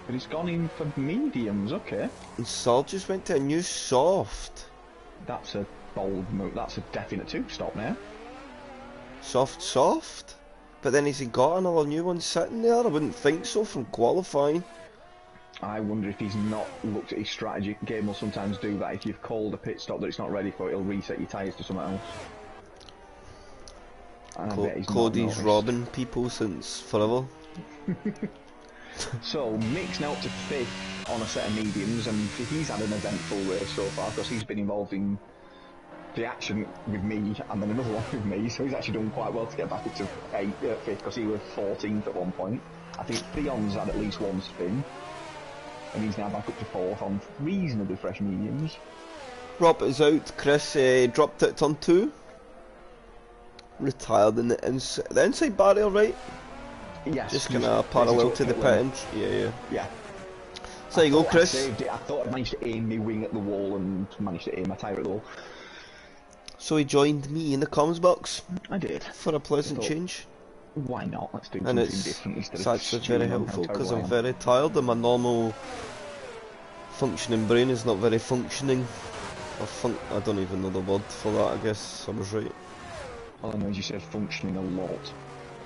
But he's gone in for mediums, okay. And Sol just went to a new soft. That's a bold move. That's a definite 2-stop now. Soft? But then has he got another new one sitting there? I wouldn't think so from qualifying. I wonder if he's not looked at his strategy. Game will sometimes do that. If you've called a pit stop that it's not ready for, it'll reset your tyres to something else. And I bet he's Cody's robbing people since forever. So Mick's now up to 5th on a set of mediums, and he's had an eventful race so far because he's been involved in the action with me and then another one with me, so he's actually done quite well to get back up to 5th because he was 14th at one point. I think Theon's had at least one spin, and he's now back up to 4th on reasonably fresh mediums. Rob is out. Chris dropped at turn 2. Retired in the inside barrier, right? Yes. Just kind of parallel to the pit. Yeah. So there you go, Chris. I thought I managed to aim my wing at the wall and managed to aim my tyre at the wall. So he joined me in the comms box. I did. For a pleasant change. Why not? Let's do and something it's, different instead it's of actually very helpful because I'm very tired and my normal functioning brain is not very functioning. I don't even know the word for that, I guess I was right. All I know is you said functioning a lot.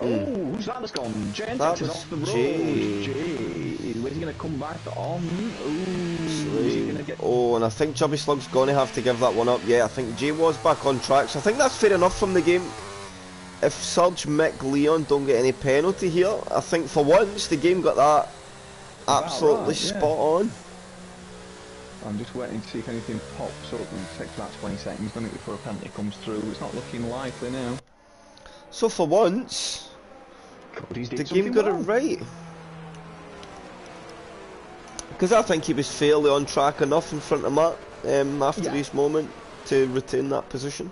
Oh, who's that that's gone? Jay that takes it off the road. Jay. Where's he going to come back on? Oh, and I think Chubby Slug's going to have to give that one up. Yeah, I think Jay was back on track, so I think that's fair enough from the game. If Surge, Mick, Leon don't get any penalty here, I think for once the game got that absolutely spot on. I'm just waiting to see if anything pops up and it takes about 20 seconds, doesn't it, before a penalty comes through. It's not looking likely now. So for once, the game got it right. Because I think he was fairly on track enough in front of Matt after his moment to retain that position.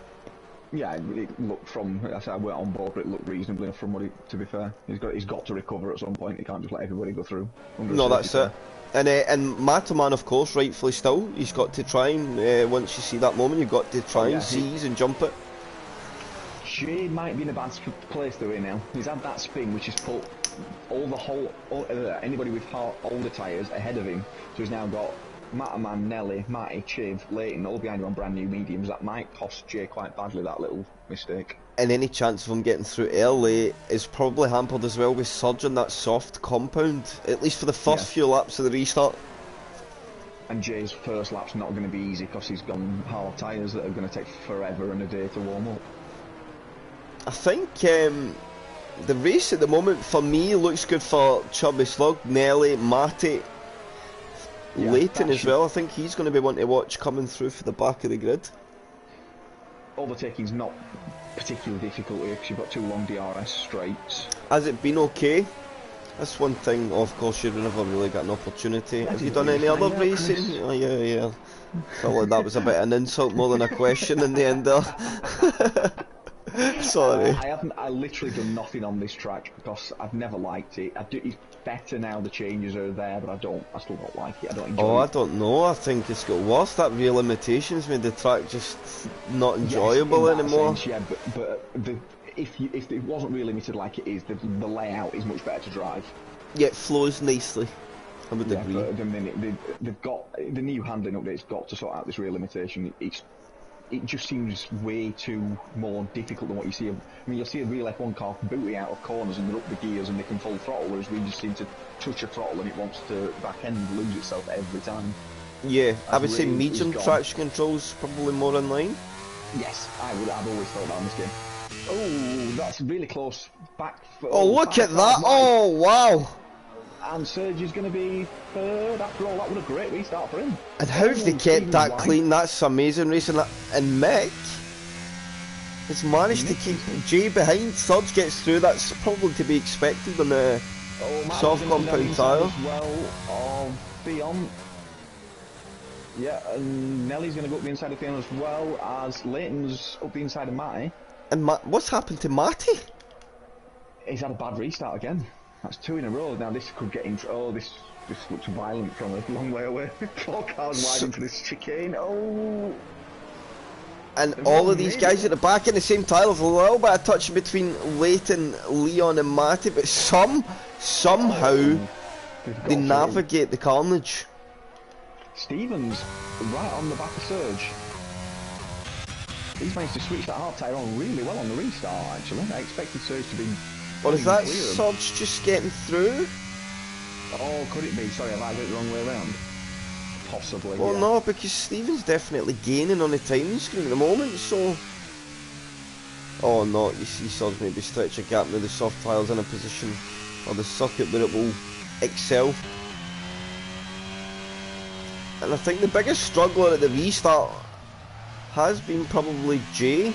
Yeah, it looked from, I went on board, but it looked reasonably enough from what he, to be fair. He's got to recover at some point, he can't just let everybody go through. No, that's it. And Mataman, of course, rightfully still, he's got to try and, once you see that moment, you've got to try and seize and jump it. Jay might be in a bad place though now. He's had that spin which has put anybody with older tyres ahead of him. So he's now got Mataman, Nelly, Matty, Chiv, Leighton all behind him on brand new mediums. That might cost Jay quite badly, that little mistake. And any chance of him getting through early is probably hampered as well with Surge on that soft compound, at least for the first few laps of the restart. And Jay's first lap's not going to be easy because he's gone hard tyres that are going to take forever and a day to warm up. I think the race at the moment for me looks good for Chubby Slug, Nelly, Matty, Leighton as well. I think he's going to be one to watch coming through for the back of the grid. Overtaking's not particularly difficult here because you've got two long DRS straights. Has it been okay? That's one thing, of course, you've never really got an opportunity. Have you done any other racing? Oh, yeah. Felt like that was a bit of an insult more than a question in the end there. Sorry. I literally done nothing on this track because I've never liked it. It's better now the changes are there, but I still don't like it. I don't enjoy it. I don't know. I think it's got worse. That real limitations made the track just not enjoyable anymore. Sense, but if it wasn't real limited like it is, the layout is much better to drive. Yeah, it flows nicely. I would agree. But at the minute, they've got the new handling update's got to sort out this real limitation. It just seems way too more difficult than what you see. I mean, you'll see a real F1 car booty out of corners and they're up the gears and they can full throttle, whereas we just seem to touch a throttle and it wants to back end and lose itself every time. Yeah, I would say medium traction control's probably more in line. Yes, I've always thought that in this game. Oh, that's really close back. Oh, look at that! Oh, wow! And Serge is going to be third after all. That was a great restart for him. And how have they kept that clean? That's amazing racing. And Mick has managed to keep Jay behind. Surge gets through. That's probably to be expected on the soft compound tyre. Well, Theon. Yeah, and Nelly's going to go up the inside of Theon as well as Leighton's up the inside of Matty. And what's happened to Matty? He's had a bad restart again. That's two in a row. Now this could get into... Oh, this looks violent from a long way away. 4 cars wide into this chicane. Oh! And all of these guys at the back in the same tile with a little bit of touch between Leighton, Leon and Matty, but somehow they navigate the carnage. Stevens right on the back of Surge. He's managed to switch that hard tyre on really well on the restart, actually. I expected Surge to be Or is Can't that even clear him. Surge just getting through? Oh, could it be? Sorry, have I got it the wrong way around? Possibly, Well, yeah. no, because Stephen's definitely gaining on the timing screen at the moment, so... Oh no, you see Surge maybe stretch a gap now the soft tile's in a position, or the circuit where it will excel. And I think the biggest struggler at the restart has been probably Jay.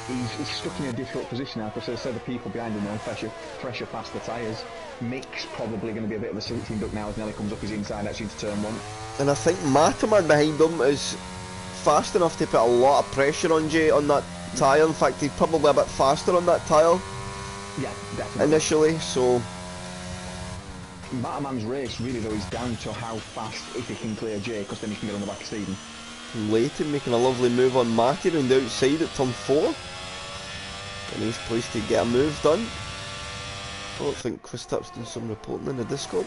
He's stuck in a difficult position now because as I said, the people behind him are pressure past the tyres. Mick's probably going to be a bit of a sitting duck now as Nelly comes up his inside actually into turn 1. And I think Mataman behind him is fast enough to put a lot of pressure on Jay on that tyre. In fact, he's probably a bit faster on that tyre. Yeah, definitely. Initially, so... Mataman's race really though is down to how fast if he can clear Jay, because then he can get on the back of Stephen. Leighton making a lovely move on Matty around the outside at turn 4. A nice place to get a move done. I don't think Chris Tip's done some reporting in the Discord.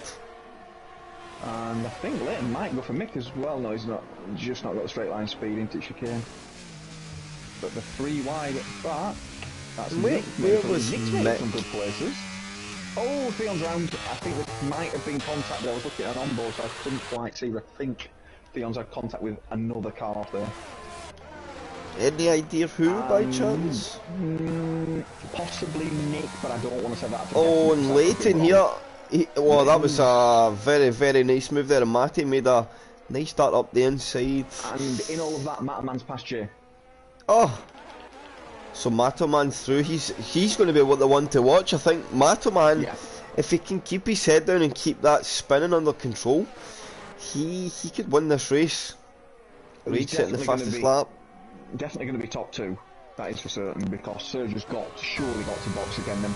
And I think Leighton might go for Mick as well. No, he's not. Just not got the straight line speed into chicane. But the 3 wide at back. That's Wait, Mick. where was Nick's made Mick? some good places. Oh, Theon's round. I think there might have been contact, but I was looking at an onboard, so I couldn't quite see. I think Theon's had contact with another car off there. Any idea who by chance? Possibly Nick, but I don't want to say that. Oh, and Leighton here. Well, that was a very, very nice move there. And Matty made a nice start up the inside. And in all of that, Mataman's past Jay. Oh. So Mataman through. He's going to be the one to watch. I think Mataman, Yeah. if he can keep his head down and keep that spinning under control, he could win this race. Rage setting the fastest lap. Definitely going to be top 2, that is for certain, because Serge has surely got to box again. Them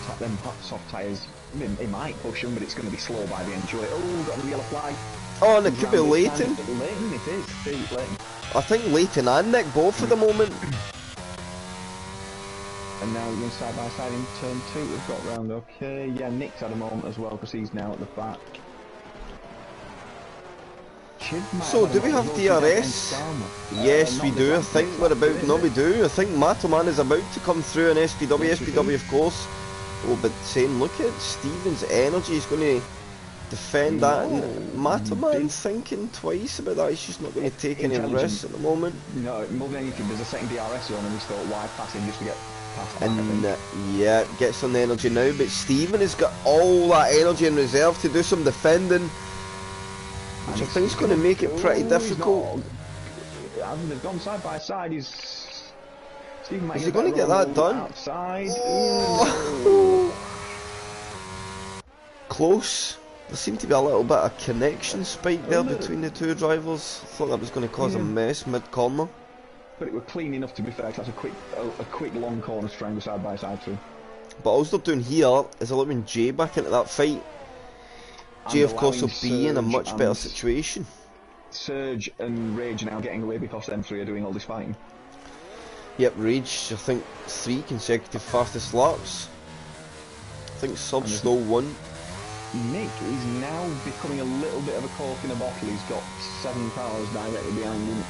soft tyres, he might push him, but it's going to be slow by the end. Surely. Oh, got the yellow flag. Oh, and it could be Leighton. Leighton, it is. It's Leighton. I think Leighton and Nick both for the moment. And now we're going side by side in turn 2. We've got round okay. Yeah, Nick's had a moment as well because he's now at the back. So, do we have DRS? Yes, we do. I think we're about... No, we do. I think Mataman is about to come through in SPW. SPW, of course. Oh, but saying, look at Stephen's energy. He's going to defend that. And Mataman thinking twice about that. He's just not going to take any risks at the moment. No, more than anything, there's a second DRS on and he's thought, why pass him just to get past back, And, yeah, gets on the energy now. But Stephen has got all that energy in reserve to do some defending. Which I think is going to make it pretty difficult. They've gone side by side. Is he going to get that done? Outside. Close. There seemed to be a little bit of connection spike there between the two drivers. I thought that was going to cause a mess mid-corner. But it was clean enough to be fair. That's a quick long corner to try and go side by side through. But all they're doing here is allowing Jay back into that fight. Jay, of course, will be in a much better situation. Surge and Rage are now getting away because them 3 are doing all this fighting. Yep, Rage, I think 3 consecutive fastest laps. I think Surge stole 1. Nick is now becoming a little bit of a cork in a bottle. He's got 7 cars directly behind him.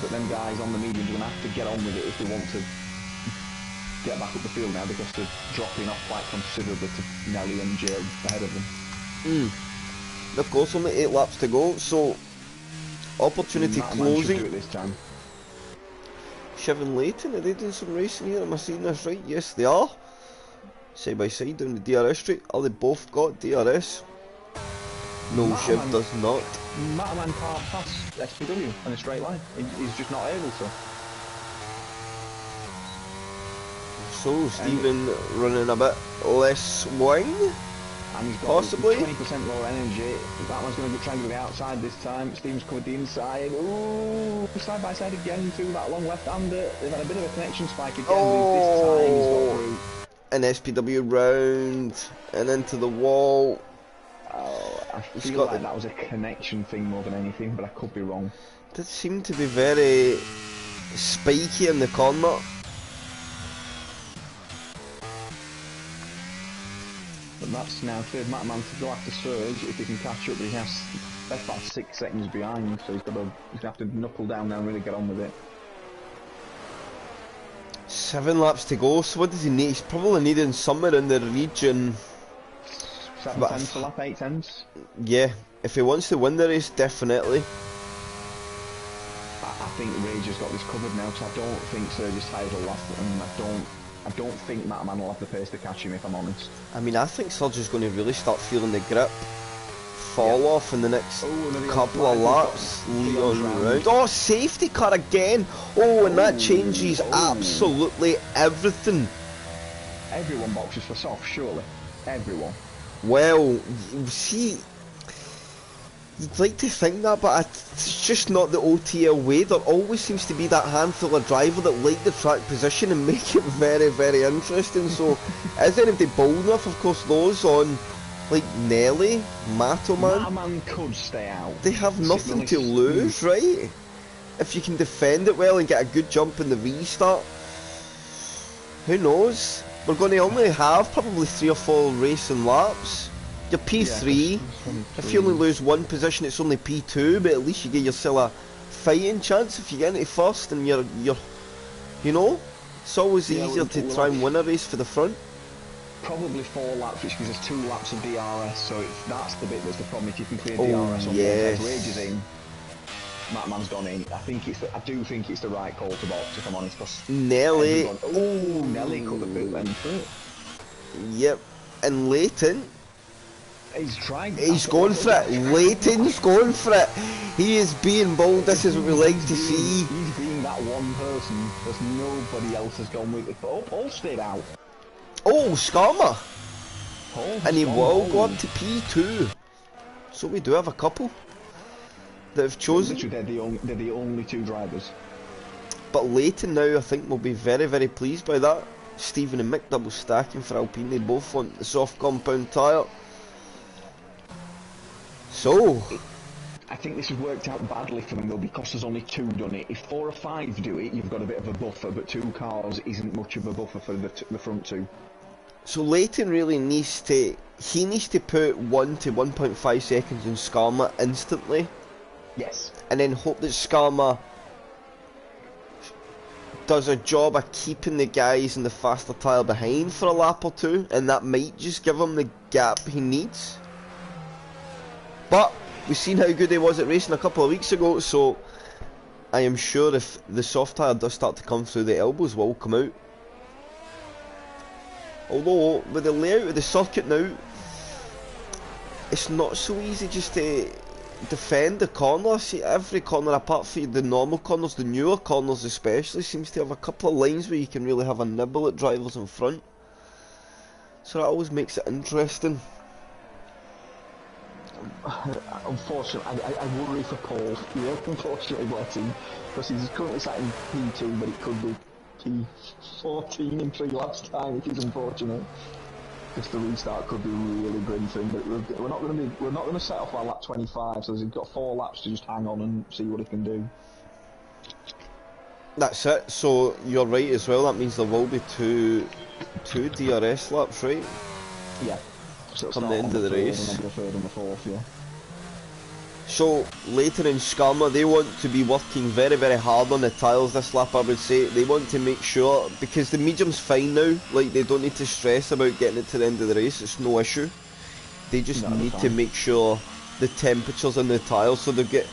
But them guys on the mediums are going to have to get on with it if they want to get back up the field now, because they're dropping off quite considerably to Nelly and Jay ahead of them. Of course, only 8 laps to go, so opportunity closing. Do it this time. Shiv and Leighton, are they doing some racing here? Am I seeing this right? Yes, they are. Side by side down the DRS straight. Are they both got DRS? No, Shiv does not. Mataman can't pass SPW on a straight line. He's just not able to. So, Stephen running a bit less wing. And he's got possibly 20% more energy. That one's going to try and go to the outside this time. Stevens covered the inside. Ooh, side by side again through that long left-hander. They've had a bit of a connection spike again. This time he's got through. An SPW round and into the wall. Oh, I feel like that was a connection thing more than anything, but I could be wrong. Did seem to be very spiky in the corner. But that's now cleared Mataman to go after Surge if he can catch up. But he has that's about 6 seconds behind, so he's going to have to knuckle down now and really get on with it. 7 laps to go, so what does he need? He's probably needing somewhere in the region. 7 tenths a lap, 8 tenths. Yeah, if he wants to win the race, definitely. I think Rage has got this covered now, because I don't think Sergio's tyres will last, and I don't think Matterman will have the pace to catch him, if I'm honest. I mean, I think Sergio's going to really start feeling the grip fall off in the next couple of laps. Leon round. Oh, safety car again! Oh, and that changes absolutely everything. Everyone boxes for soft, surely. Everyone. Well, see, you'd like to think that, but it's just not the OTL way. There always seems to be that handful of driver that like the track position and make it very, very interesting. So, is anybody bold enough? Of course, those on, like Nelly, Matoman. Matterman could stay out. They have nothing to lose, right? If you can defend it well and get a good jump in the restart. Who knows? We're going to only have probably 3 or 4 racing laps. You're P3. If you only lose one position, it's only P2, but at least you get yourself a fighting chance if you get into first, and you're, you know, it's always easier to try and win a race for the front. Probably 4 laps, which gives us 2 laps of DRS. So that's the bit that's the problem. If you can clear DRS on Wages in, Matterman's gone in. I do think it's the right call to box, if I'm honest. Nelly. Nelly cut the boot then. Yep, and Leighton. He's trying. He's going for it. Leighton's going for it. He is being bold. This is what we like to see. He's being that one person that nobody else has gone with. Oh, Paul stayed out. Oh, Skarma. And he will go up to P2. So we do have a couple that have chosen. Literally, they're the only 2 drivers. But Leighton now, I think, will be very, very pleased by that. Stephen and Mick double stacking for Alpine. They both want the soft compound tyre. So, I think this has worked out badly for them though, because there's only 2 done it. If 4 or 5 do it, you've got a bit of a buffer, but 2 cars isn't much of a buffer for the front 2. So Leighton really needs to put 1 to 1.5 seconds in Skarma instantly. Yes. And then hope that Skarma does a job of keeping the guys in the faster tyre behind for a lap or 2, and that might just give him the gap he needs. But we've seen how good he was at racing a couple of weeks ago, so I am sure if the soft tyre does start to come through, the elbows will come out. Although, with the layout of the circuit now, it's not so easy just to defend the corner. See, every corner apart from the normal corners, the newer corners especially, seems to have a couple of lines where you can really have a nibble at drivers in front. So that always makes it interesting. Unfortunately, I worry for Paul. Yeah, unfortunately, bless him, because he's currently sat in P2, but it could be P14 in 3 laps time, which is unfortunate. Because the restart could be really grim for him. But we're not going to set off by lap 25, so he's got 4 laps to just hang on and see what he can do. That's it. So you're right as well. That means there will be two DRS laps, right? Yeah. So come the end of the race. And the 3rd and the 4th, yeah. So Leighton and Skarma, they want to be working very, very hard on the tyres this lap, I would say. They want to make sure, because the medium's fine now, like they don't need to stress about getting it to the end of the race, it's no issue. They just need to make sure the temperature's in the tyres so they get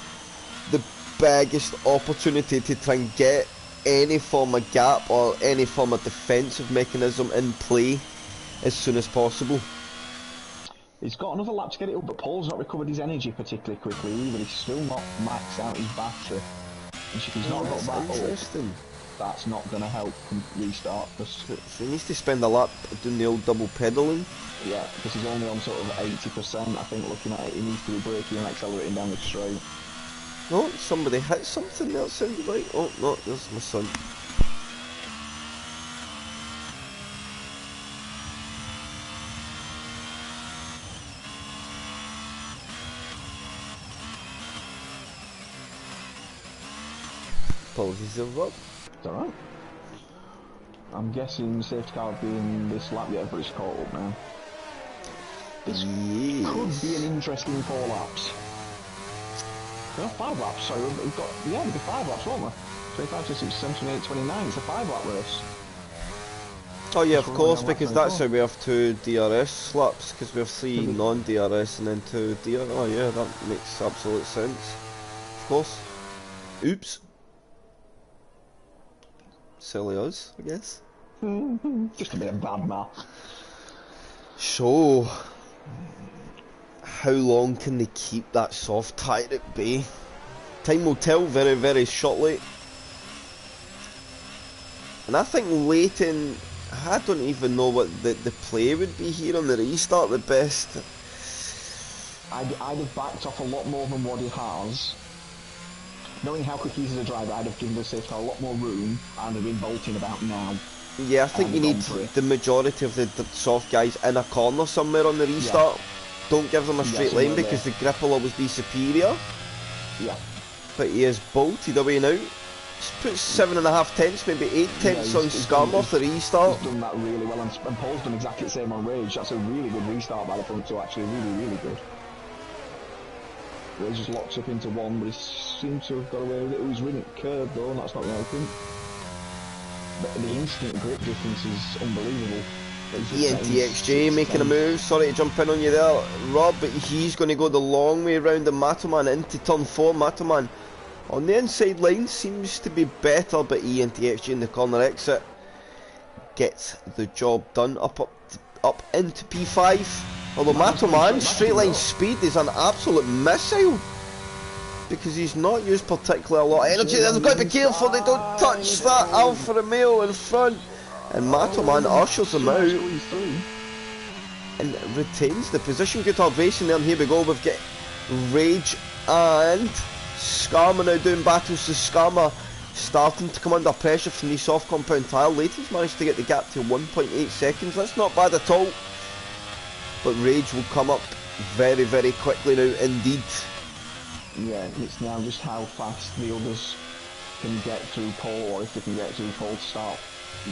the biggest opportunity to try and get any form of gap or any form of defensive mechanism in play as soon as possible. He's got another lap to get it up, but Paul's not recovered his energy particularly quickly either. He's still not maxed out his battery. And if he's not got that up, that's not going to help him restart. So he needs to spend a lap doing the old double pedalling. Yeah, because he's only on sort of 80%, I think, looking at it. He needs to be braking and accelerating down the straight. No, somebody hit something, that sounded like. Oh, no, there's my son. Apologies, Rob. It's alright. I'm guessing safety car will be in this lap yet, but it's caught up now. This could be an interesting 4 laps. No, 5 laps, sorry, we've got, yeah, we've got 5 laps, won't we? 25, 26, 27, 28, 29, it's a 5 lap race. Oh yeah, of Just course, running on because lap that's how 24. we have 2 DRS slaps, because we have 3 non-DRS and then 2 DRS. Oh yeah, that makes absolute sense. Of course. Oops. Silly us, I guess. Just a bit of bad math. So, how long can they keep that soft tyre at bay? Time will tell very, very shortly. And I think Leighton, I don't even know what the play would be here on the restart, the best. I'd have backed off a lot more than what he has. Knowing how quick he is as a driver, I'd have given the safety car a lot more room and have been bolting about now. Yeah, I think you need the majority of the soft guys in a corner somewhere on the restart. Yeah. Don't give them a straight line because the grip will always be superior. Yeah. But he has bolted away now. He's put 7.5 tenths, maybe 8 tenths on Scum off the restart. He's done that really well, and Paul's done exactly the same on Rage. That's a really good restart by the front two, actually, really, really good. Rage just locks up into one, but he seems to have got away with it. He was winning curve though, and that's not helping. But the instant grip difference is unbelievable. ENTXJ making a move. Sorry to jump in on you there, Rob, but he's going to go the long way around the Matoman into turn 4. Matoman on the inside line seems to be better, but ENTXJ in the corner exit gets the job done. Up into P5. Although Matoman straight line speed is an absolute missile, because he's not used particularly a lot of energy. They've got to be careful they don't touch that Alfa Romeo in front. And Matoman ushers him out and retains the position. Good hard racing there, and here we go. We've got Rage and Skarma now doing battles. So Skarma starting to come under pressure from the soft compound tyre. Leighton's managed to get the gap to 1.8 seconds. That's not bad at all. But Rage will come up very, very quickly now indeed. Yeah, it's now just how fast the others can get through Paul, or if they can get through Paul to start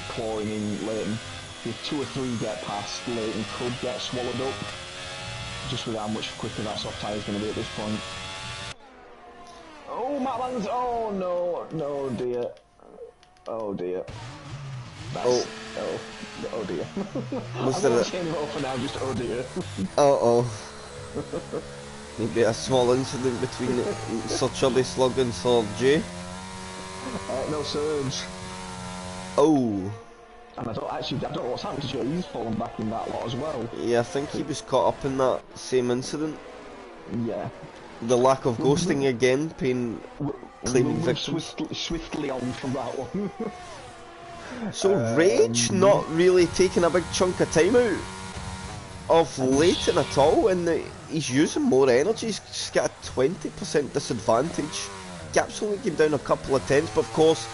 clawing in Leighton. If 2 or 3 get past, Leighton could get swallowed up, just with how much quicker that soft tyre is going to be at this point. Oh, Mattman's, oh no dear. Oh dear. That's, oh dear. Was I'm not saying it all for now, just oh dear. Maybe a small incident between Sir Chubby Slug and Sir J. No, Surge. Oh. And I don't know what's happened to Jay. He's fallen back in that lot as well. Yeah, I think he was caught up in that same incident. Yeah. The lack of ghosting again, claiming victims. Swiftly on from that one. So Rage not really taking a big chunk of time out of Leighton at all, and he's using more energy. He's got a 20% disadvantage. Gap's only came down a couple of tenths, but of course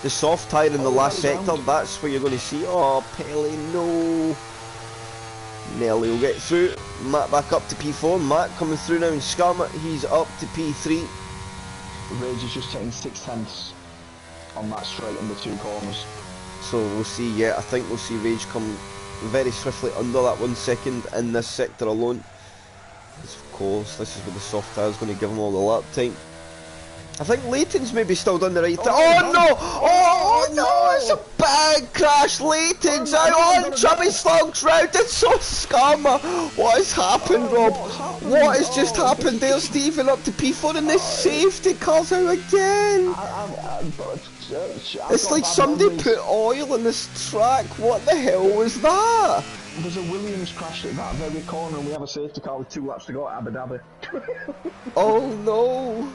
the soft tyre in the last sector, that's where you're going to see. Oh, Pelly, no. Nelly will get through. Matt back up to P4. Matt coming through now in Skarma. He's up to P3. Rage is just taking 6 tenths on that straight in the 2 corners. So we'll see, yeah, I think we'll see Rage come very swiftly under that 1 second in this sector alone. Of course, this is where the soft tyre is going to give him all the lap time. I think Leighton's maybe still done the right thing. Oh no! Oh no! It's a bad crash! Leighton's out on Chubby Slug's round. It's so Skarma. What has happened, Rob? What has just happened? There's Stephen up to P4 and this safety car's out again. It's like somebody put oil in this track. What the hell was that? There's a Williams crash at that very corner, and we have a safety car with 2 laps to go at Abu Dhabi. Oh no!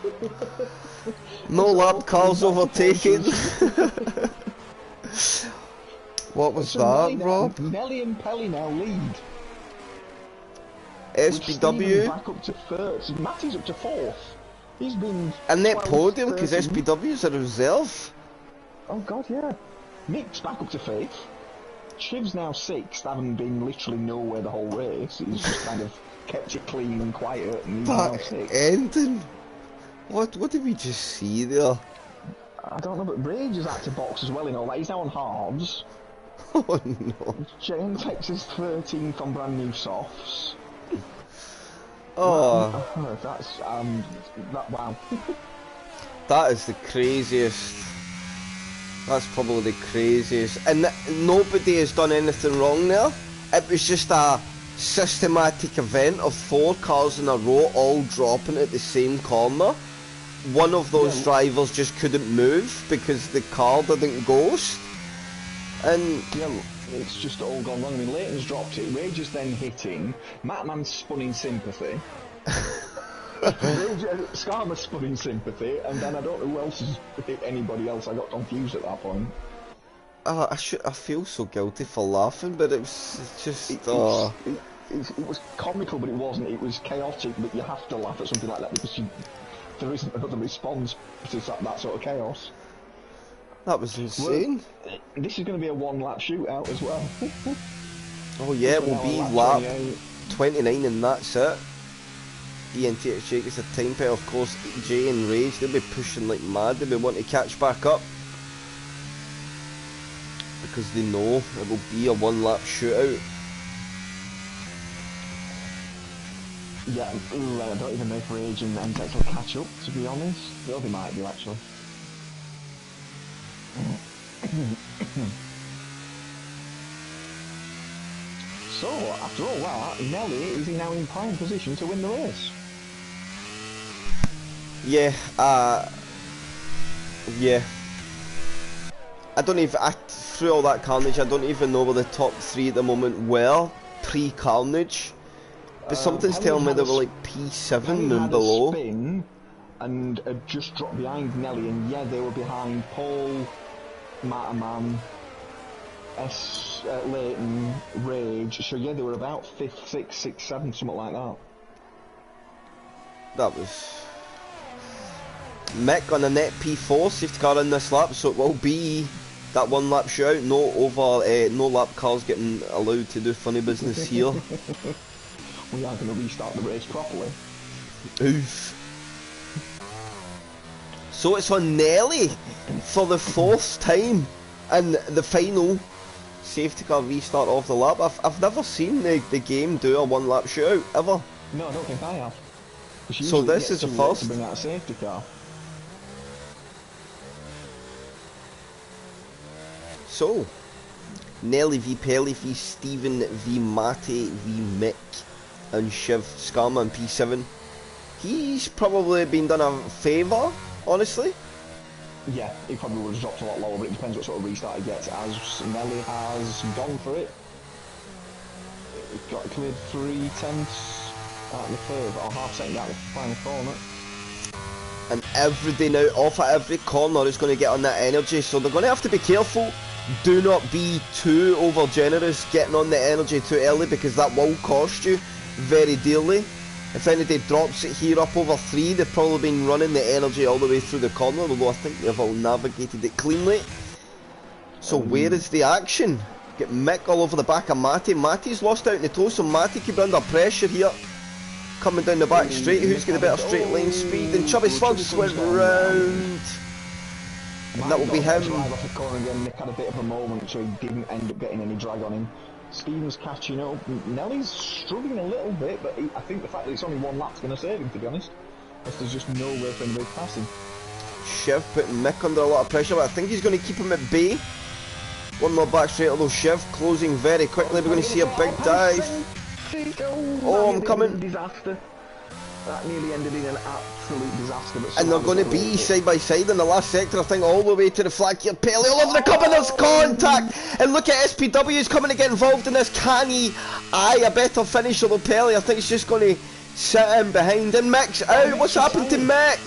No lap cars overtaken. What was that, Rob? Nelly and Pelly now lead. SPW back up to 3rd. Matty's up to 4th. He's been and net podium because SPW's a reserve. Oh god, yeah. Mick's back up to 5th. Chiv's now 6th, having been literally nowhere the whole race. He's just kind of kept it clean and quiet, and he's now 6th. Ending. What did we just see there? I don't know, but Rage is out to box as well in all that. He's now on halves. Oh no. Jane Texas 13th on brand new softs. Oh. That's wow. That is the craziest That's probably the craziest. And nobody has done anything wrong there. It was just a systematic event of 4 cars in a row all dropping at the same corner. One of those drivers just couldn't move because the car didn't ghost. And yeah, it's just all gone wrong. I mean, Leighton's dropped it, Rage is then hitting, Matman's spun in sympathy. Skarma's spun in sympathy, and then I don't know who else has hit anybody else. I got confused at that point. I feel so guilty for laughing, but it was just... It was comical, but it wasn't. It was chaotic, but you have to laugh at something like that because there isn't another response to that sort of chaos. That was insane. Well, this is going to be a one-lap shootout as well. Oh yeah, it will be lap 29 and that's it. ENTHJ gets a time penalty. Of course, Jay and Rage, they'll be pushing like mad. They'll be wanting to catch back up. Because they know it will be a one-lap shootout. Yeah, I don't even know if Rage and MTX will catch up, to be honest. Well, they might do, actually. So, after all that, Nelly is now in prime position to win the race. Yeah, yeah. I don't even, through all that carnage, I don't even know where the top 3 at the moment were, pre-carnage. But something's telling me they were like P7 and below. Spin and just dropped behind Nelly, and yeah, they were behind Paul, Mataman, Leighton, Rage. So yeah, they were about 5th, 6th, 6th, 7th, something like that. That was... Mick on a net P4, safety car in this lap, so it will be that one lap shootout. No lap cars getting allowed to do funny business here. We are going to restart the race properly. Oof. So it's on Nelly for the 4th time and the final safety car restart of the lap. I've never seen the game do a one lap shootout ever. No, I don't think I have. So this is the first. To bring out a safety car. So, Nelly v Pelly v Stephen v Matty v Mick and Shiv Skarma and P7. He's probably been done a favour, honestly. Yeah, he probably would have dropped a lot lower, but it depends what sort of restart he gets, as Nelly has gone for it. Got cleared 3/10 out of the curve, or half second out of the final corner. And everybody now off at every corner is going to get on that energy, so they're going to have to be careful. Do not be too over generous getting on the energy too early, because that will cost you very dearly. If anybody drops it here up over 3, they've probably been running the energy all the way through the corner, although I think they've all navigated it cleanly. So where is the action? Get Mick all over the back of Matty. Matty's lost out in the toe, so Matty could be under pressure here. Coming down the back straight, who's got a better straight line speed? And Chubby Slugs went round. And that will be him. Off the corner again. Nick had a bit of a moment, so he didn't end up getting any drag on him. Stephen's catching up. Nelly's struggling a little bit, but I think the fact that it's only one lap's going to save him, to be honest. Because there's just no way for him to pass him. Shiv putting Mick under a lot of pressure, but I think he's going to keep him at bay. One more back straight, although Shiv closing very quickly. We're going to see a big dive. Oh, I'm coming. Disaster. That nearly ended in an absolute disaster. And they're going to be side by side in the last sector, I think, all the way to the flag here. Pelly all over the cup, and there's contact. And look at SPW's coming to get involved in this. Can he eye a better finish? Although Pelly, I think, is just going to sit in behind. And Mick's out. What's happened to Mick?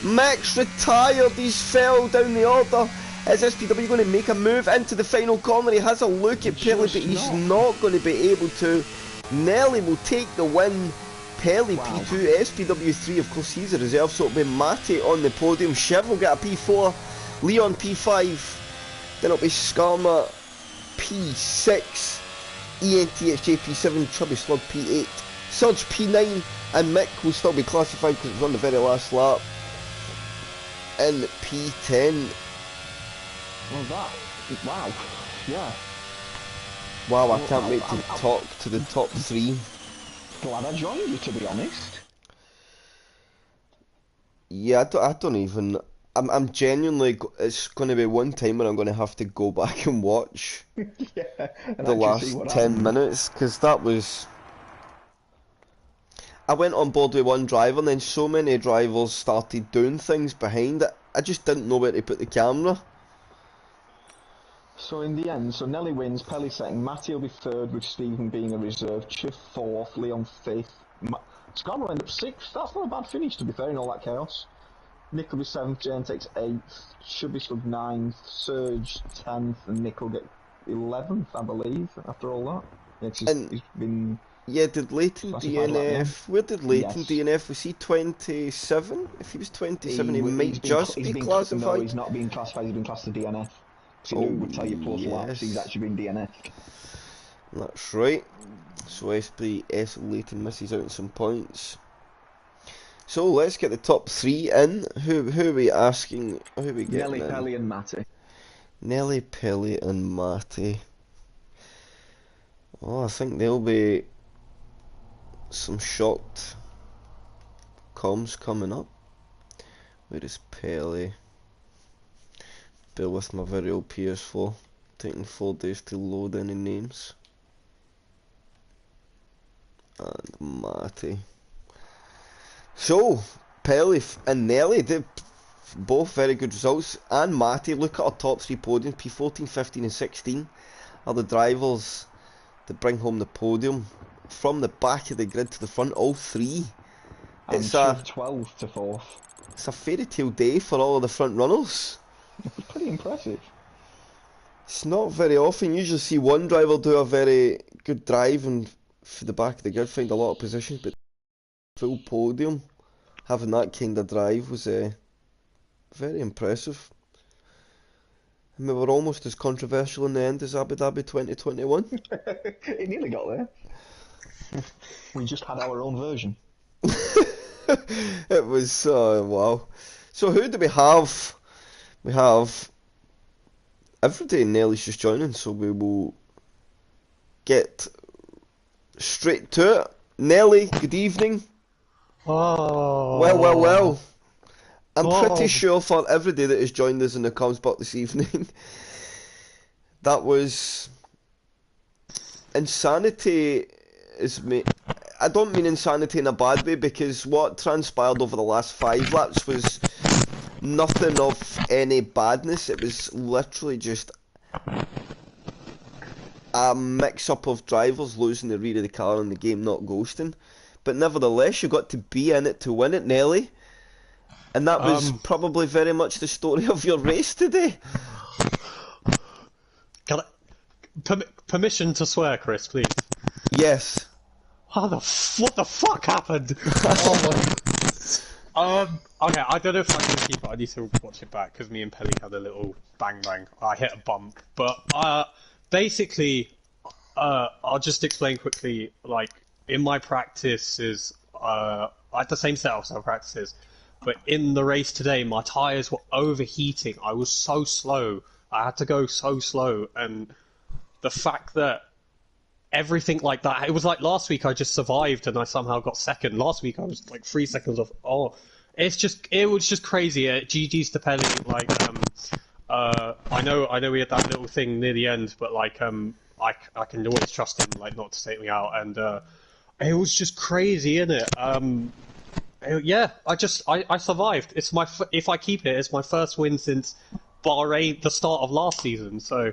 Mick's retired. He's fell down the order. Is SPW going to make a move into the final corner? He has a look at Pelly, but he's not going to be able to. Nelly will take the win. Pelly P2, SPW3, of course he's a reserve, so it'll be Matty on the podium. Shiv will get a P4, Leon P5, then it'll be Skarma P6, ENTHJ P7, Chubby Slug P8, Surge P9, and Mick will still be classified because it was on the very last lap, in P10. Well, wow, yeah. Wow, I can't wait to talk to the top 3. Glad I joined you, to be honest. Yeah, I don't even... I'm genuinely. It's going to be one time when I'm going to have to go back and watch Yeah, and the actually see last what 10 happened. minutes, because that was. I went on board with one driver, and then so many drivers started doing things behind it. I just didn't know where to put the camera. So in the end, so Nelly wins, Pelly second, Matty will be third with Stephen being a reserve, Chiff fourth, Leon fifth, Scott will end up sixth. That's not a bad finish to be fair in all that chaos. Nick will be seventh, Jane takes eighth, Chubby Slug ninth, Serge 10th, and Nick will get 11th, I believe, after all that. Yeah, 'cause And he's been yeah, did Leighton classified like that. DNF? Where did Leighton Yes. DNF? Was he 27? If he was 27, he might He's just be been no, classified. he's not been classified, he's been classed as DNF. So Oh, Lou would tell you plus laps, he's yes. actually been DNF. That's right. So Esprit S. Leighton misses out on some points. So let's get the top three in. Who are we asking? Who are we getting Nelly, in? Pelly and Matty. Nelly, Pelly and Matty. Oh, I think there'll be some shocked comms coming up. Where is Pelly? Bear with my very old PS4. Taking 4 days to load any names. And Matty. So, Pelly and Nelly did both very good results. And Matty, look at our top three podiums. P14, 15 and 16 are the drivers that bring home the podium. From the back of the grid to the front, all three. And It's Chief 12th to 4th. It's a fairy tale day for all of the front runners. Pretty impressive. It's not very often. You usually see one driver do a very good drive and for the back of the grid find a lot of positions, but full podium, having that kind of drive was very impressive. And we were almost as controversial in the end as Abu Dhabi 2021. It nearly got there. We just had our own version. It was, wow. So who do we have? We have everybody. Nelly's just joining, so we will get straight to it. Nelly, good evening. Oh. Well. I'm pretty Oh. sure for everybody that has joined us in the comms box this evening, that was insanity. I don't mean insanity in a bad way, because what transpired over the last 5 laps was nothing of any badness. It was literally just a mix-up of drivers losing the rear of the car and the game not ghosting. But nevertheless, you got to be in it to win it, Nelly. And that was probably very much the story of your race today. Can I, permission to swear, Chris, please? Yes. What the fuck happened? Okay, I don't know if I can keep it. I need to watch it back because me and Pelly had a little bang. I hit a bump, but basically, I'll just explain quickly. Like in my practices, I had the same setup as our practices, but in the race today, my tires were overheating. I was so slow. I had to go so slow, and the fact that everything like that, it was like last week I just survived and I somehow got second. Last week I was like 3 seconds off. It was just crazy. GG's to Pelly. Like, I know we had that little thing near the end, but like, I can always trust him, like, not to take me out, and it was just crazy, innit? Yeah, I survived. If I keep it, it's my first win since Bahrain, the start of last season. So,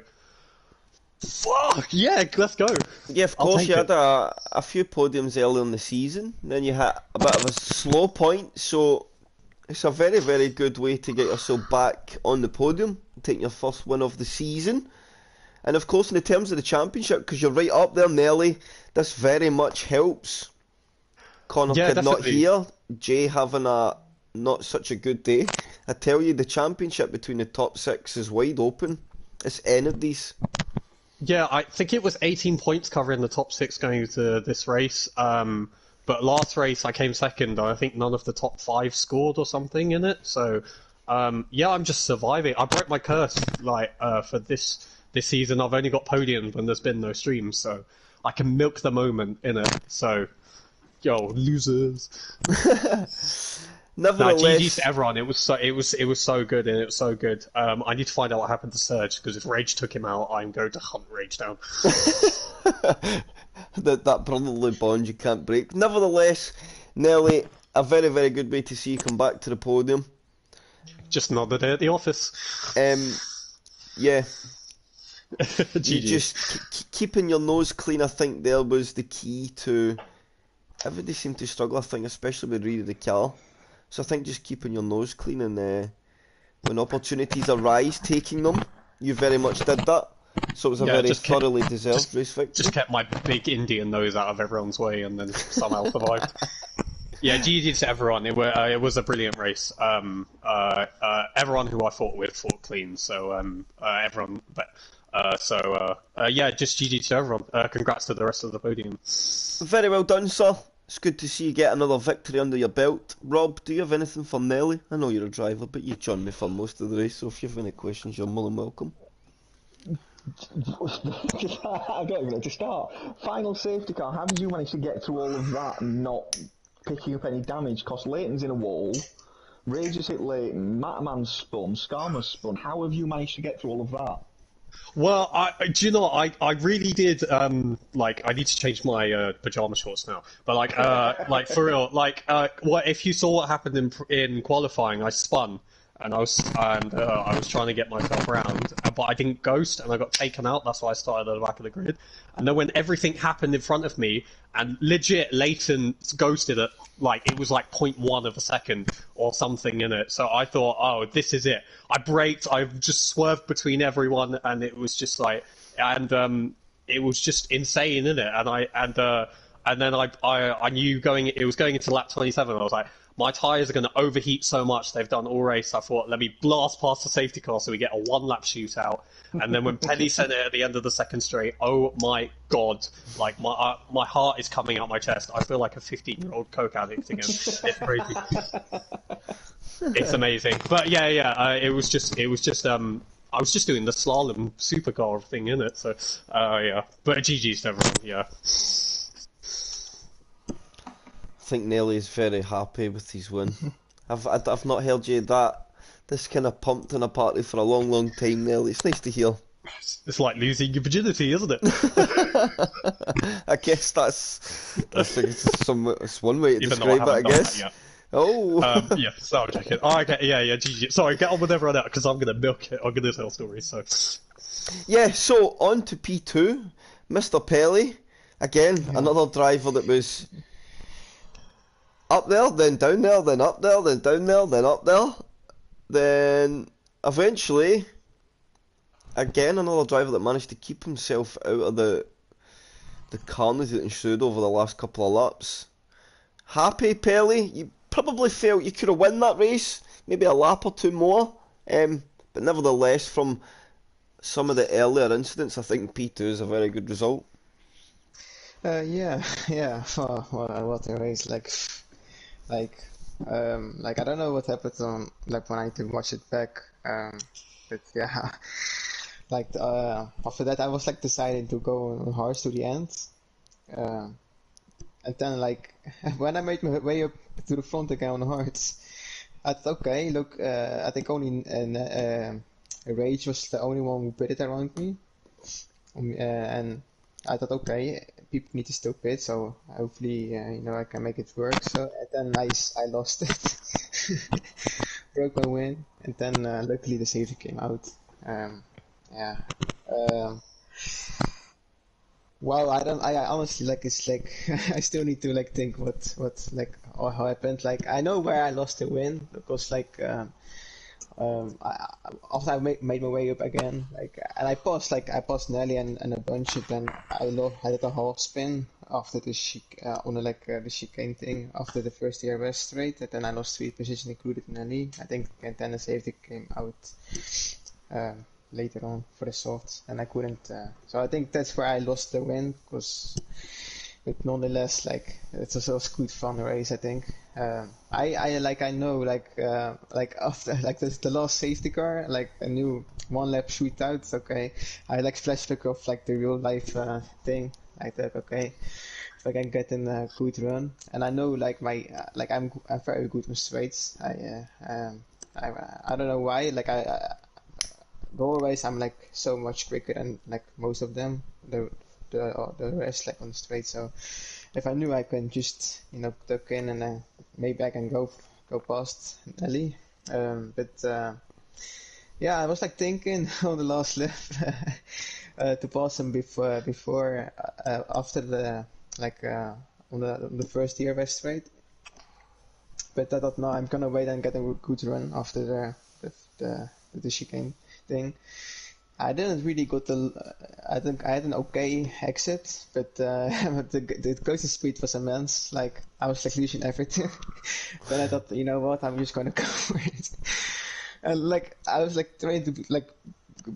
fuck yeah, let's go. Yeah, of course you had a few podiums early in the season, then you had a bit of a slow point, so it's a very, very good way to get yourself back on the podium, take your first win of the season. And of course, in the terms of the championship, because you're right up there, Nelly, this very much helps. Connor Kidd not here, Jay having a not such a good day. I tell you, the championship between the top 6 is wide open. It's anybody's. Yeah, I think it was 18 points covering the top 6 going into this race. But last race I came second. I think none of the top 5 scored or something in it. So, yeah, I'm just surviving. I broke my curse, like, for this season. I've only got podiums when there's been no streams, so I can milk the moment in it. So, yo, losers. Nah, GG's Nevertheless, to everyone. It was so good, and it was so good. I need to find out what happened to Surge, because if Rage took him out, I'm going to hunt Rage down. that brotherly bond you can't break. Nevertheless, Nelly, a very, very good way to see you come back to the podium. Just another day at the office. Yeah. You GG. just keeping your nose clean, I think there was the key to. Everybody seemed to struggle, I think, especially with Reedy the Cal. So I think just keeping your nose clean and when opportunities arise, taking them. You very much did that. So it was a very thoroughly deserved race victory. Just kept my big Indian nose out of everyone's way and then somehow survived. Yeah, GG to everyone. It was a brilliant race. Everyone who I fought with fought clean, so everyone. Yeah, just GG to everyone. Congrats to the rest of the podium. Very well done, sir. It's good to see you get another victory under your belt. Rob, do you have anything for Nelly? I know you're a driver, but you joined me for most of the race, so if you have any questions, you're more than welcome. I don't even know to start. Final safety car, how did you manage to get through all of that and not picking up any damage? Because Leighton's in a wall, Rage has hit Leighton, Mataman's spun, Skarma's spun. How have you managed to get through all of that? Well, do you know, I really did, I need to change my, pyjama shorts now, but for real, if you saw what happened in qualifying, I spun, and I was trying to get myself around, but I didn't ghost, and I got taken out. That's why I started at the back of the grid. And then when everything happened in front of me, and legit Leighton ghosted at it was 0.1 of a second or something in it. So I thought, oh, this is it. I braked. I just swerved between everyone, and it was just it was just insane in it. And then I knew it was going into lap 27. I was like, my tyres are going to overheat so much. They've done all race. I thought, let me blast past the safety car so we get a one-lap shootout. And then when Penny said it at the end of the second straight, oh my god, my heart is coming out my chest. I feel like a 15-year-old coke addict again. It's crazy. It's amazing. But it was just I was just doing the slalom supercar thing in it. So yeah, but GG's to everyone. Yeah. I think Nelly is very happy with his win. I've not heard you this kind of pumped in a party for a long, long time, Nelly. It's nice to hear. It's like losing your virginity, isn't it? I guess that's one way to describe it, I guess. Oh. Yeah, sorry, Jacket. Oh, okay, yeah, GG. Sorry, get on with everyone else, because I'm going to milk it. I'm going to tell stories, so... Yeah, so on to P2. Mr. Pelly, again, another driver that was up there, then down there, then up there, then down there, then up there. Then, eventually, again, another driver that managed to keep himself out of the carnage that ensued over the last couple of laps. Happy, Pelly? You probably felt you could have won that race, maybe a lap or two more, but nevertheless, from some of the earlier incidents, I think P2 is a very good result. Yeah. What a race! I don't know what happened on when I did watch it back. But yeah, after that I was deciding to go on hards to the end. And then when I made my way up to the front again on hards, I thought, okay, look, I think only Rage was the only one who pitted around me, and I thought, okay, people need to still pit, so hopefully I can make it work. So and then I lost it, broke my win, and then luckily the safety came out. Well, I honestly it's I still need to think what or how happened. I know where I lost the win because after I made my way up again, and I passed Nelly and a bunch, and then I did a half spin after the on the chicane thing after the first DRS straight, and then I lost 3 positions, included Nelly, I think, and then the safety came out later on for the softs, and I couldn't. So I think that's where I lost the win, but nonetheless, it was a good fun race. I think. I know after the last safety car, a new 1 lap shootout. Okay, I flashback of the real life thing. Okay, if I can get in a good run. And I know like my I'm very good with straights. I don't know why. Like goal race I'm like so much quicker than like most of them. The rest like on the straight. So if I knew I can just tuck in and maybe I can go past Ellie. Yeah, I was like thinking on the last lap to pass him before after the on the first year West straight. But I thought no, I'm gonna wait and get a good run after the chicane thing. I didn't really got I think I had an okay exit, but the closest speed was immense. Like I was like losing everything. Then I thought, you know what, I'm just gonna go for it. And like I was like trying to like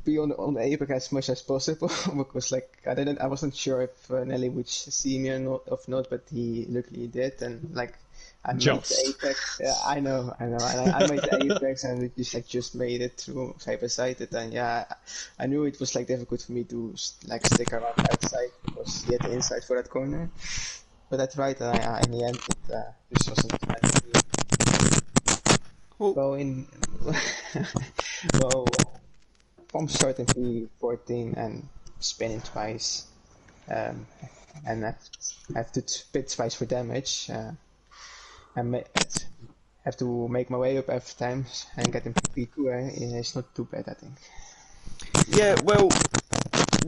be on the apex as much as possible because like I wasn't sure if Nelly would see me or not, but he luckily did, and like I made the apex. Yeah, I know. And I made the apex, and we just made it through side by side. And yeah, I knew it was like difficult for me to like stick around outside because he had the inside for that corner. But I tried, and in the end, this wasn't meant to be. Well, from starting P14 and spinning twice, and I have to spit twice for damage. I have to make my way up every time and get in P2. It's not too bad, I think. Yeah, well,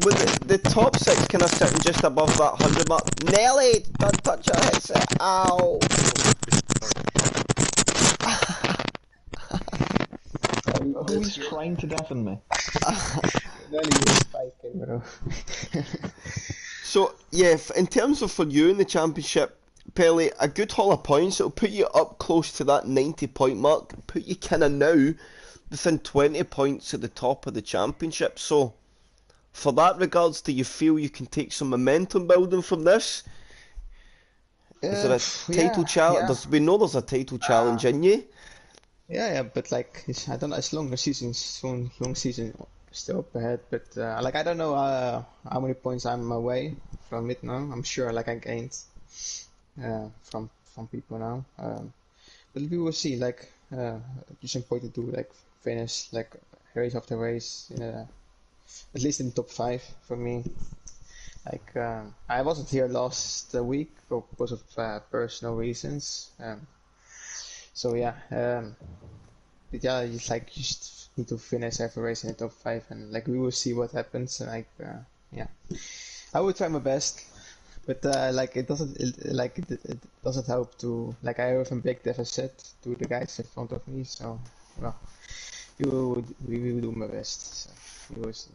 with the top 6 kind of sitting just above that 100 mark. Nelly, don't touch your headset. Ow! Who's trying to deafen me? Nelly was spiking, bro. So, yeah, in terms of for you in the championship, Pelly, a good haul of points, it'll put you up close to that 90 point mark, put you kind of now within 20 points at the top of the championship. So, for that regards, do you feel you can take some momentum building from this? Is there a title challenge? Yeah. We know there's a title challenge in you. Yeah, but like I don't know. It's long season still up ahead. But like I don't know how many points I'm away from it now. I'm sure like I gained from people now. But we will see. Like it's important to like finish like race after race in at least in the top 5 for me. Like I wasn't here last week because of personal reasons. So yeah, but yeah, it's like you just need to finish every race in the top 5, and like we will see what happens. And like yeah, I will try my best, but like it doesn't help to like I have a big deficit to the guys in front of me. So well, we will do my best. So we will see.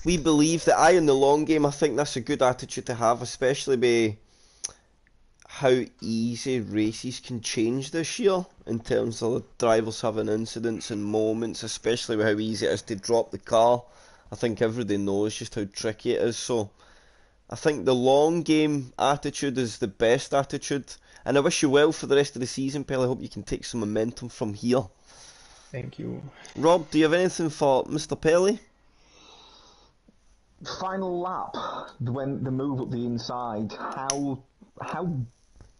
We believe that in the long game, I think that's a good attitude to have, especially by how easy races can change this year in terms of drivers having incidents and moments, especially with how easy it is to drop the car. I think everybody knows just how tricky it is. So I think the long game attitude is the best attitude, and I wish you well for the rest of the season, Pelle. I hope you can take some momentum from here. Thank you. Rob, do you have anything for Mr. Pelle? Final lap, when the move up the inside, how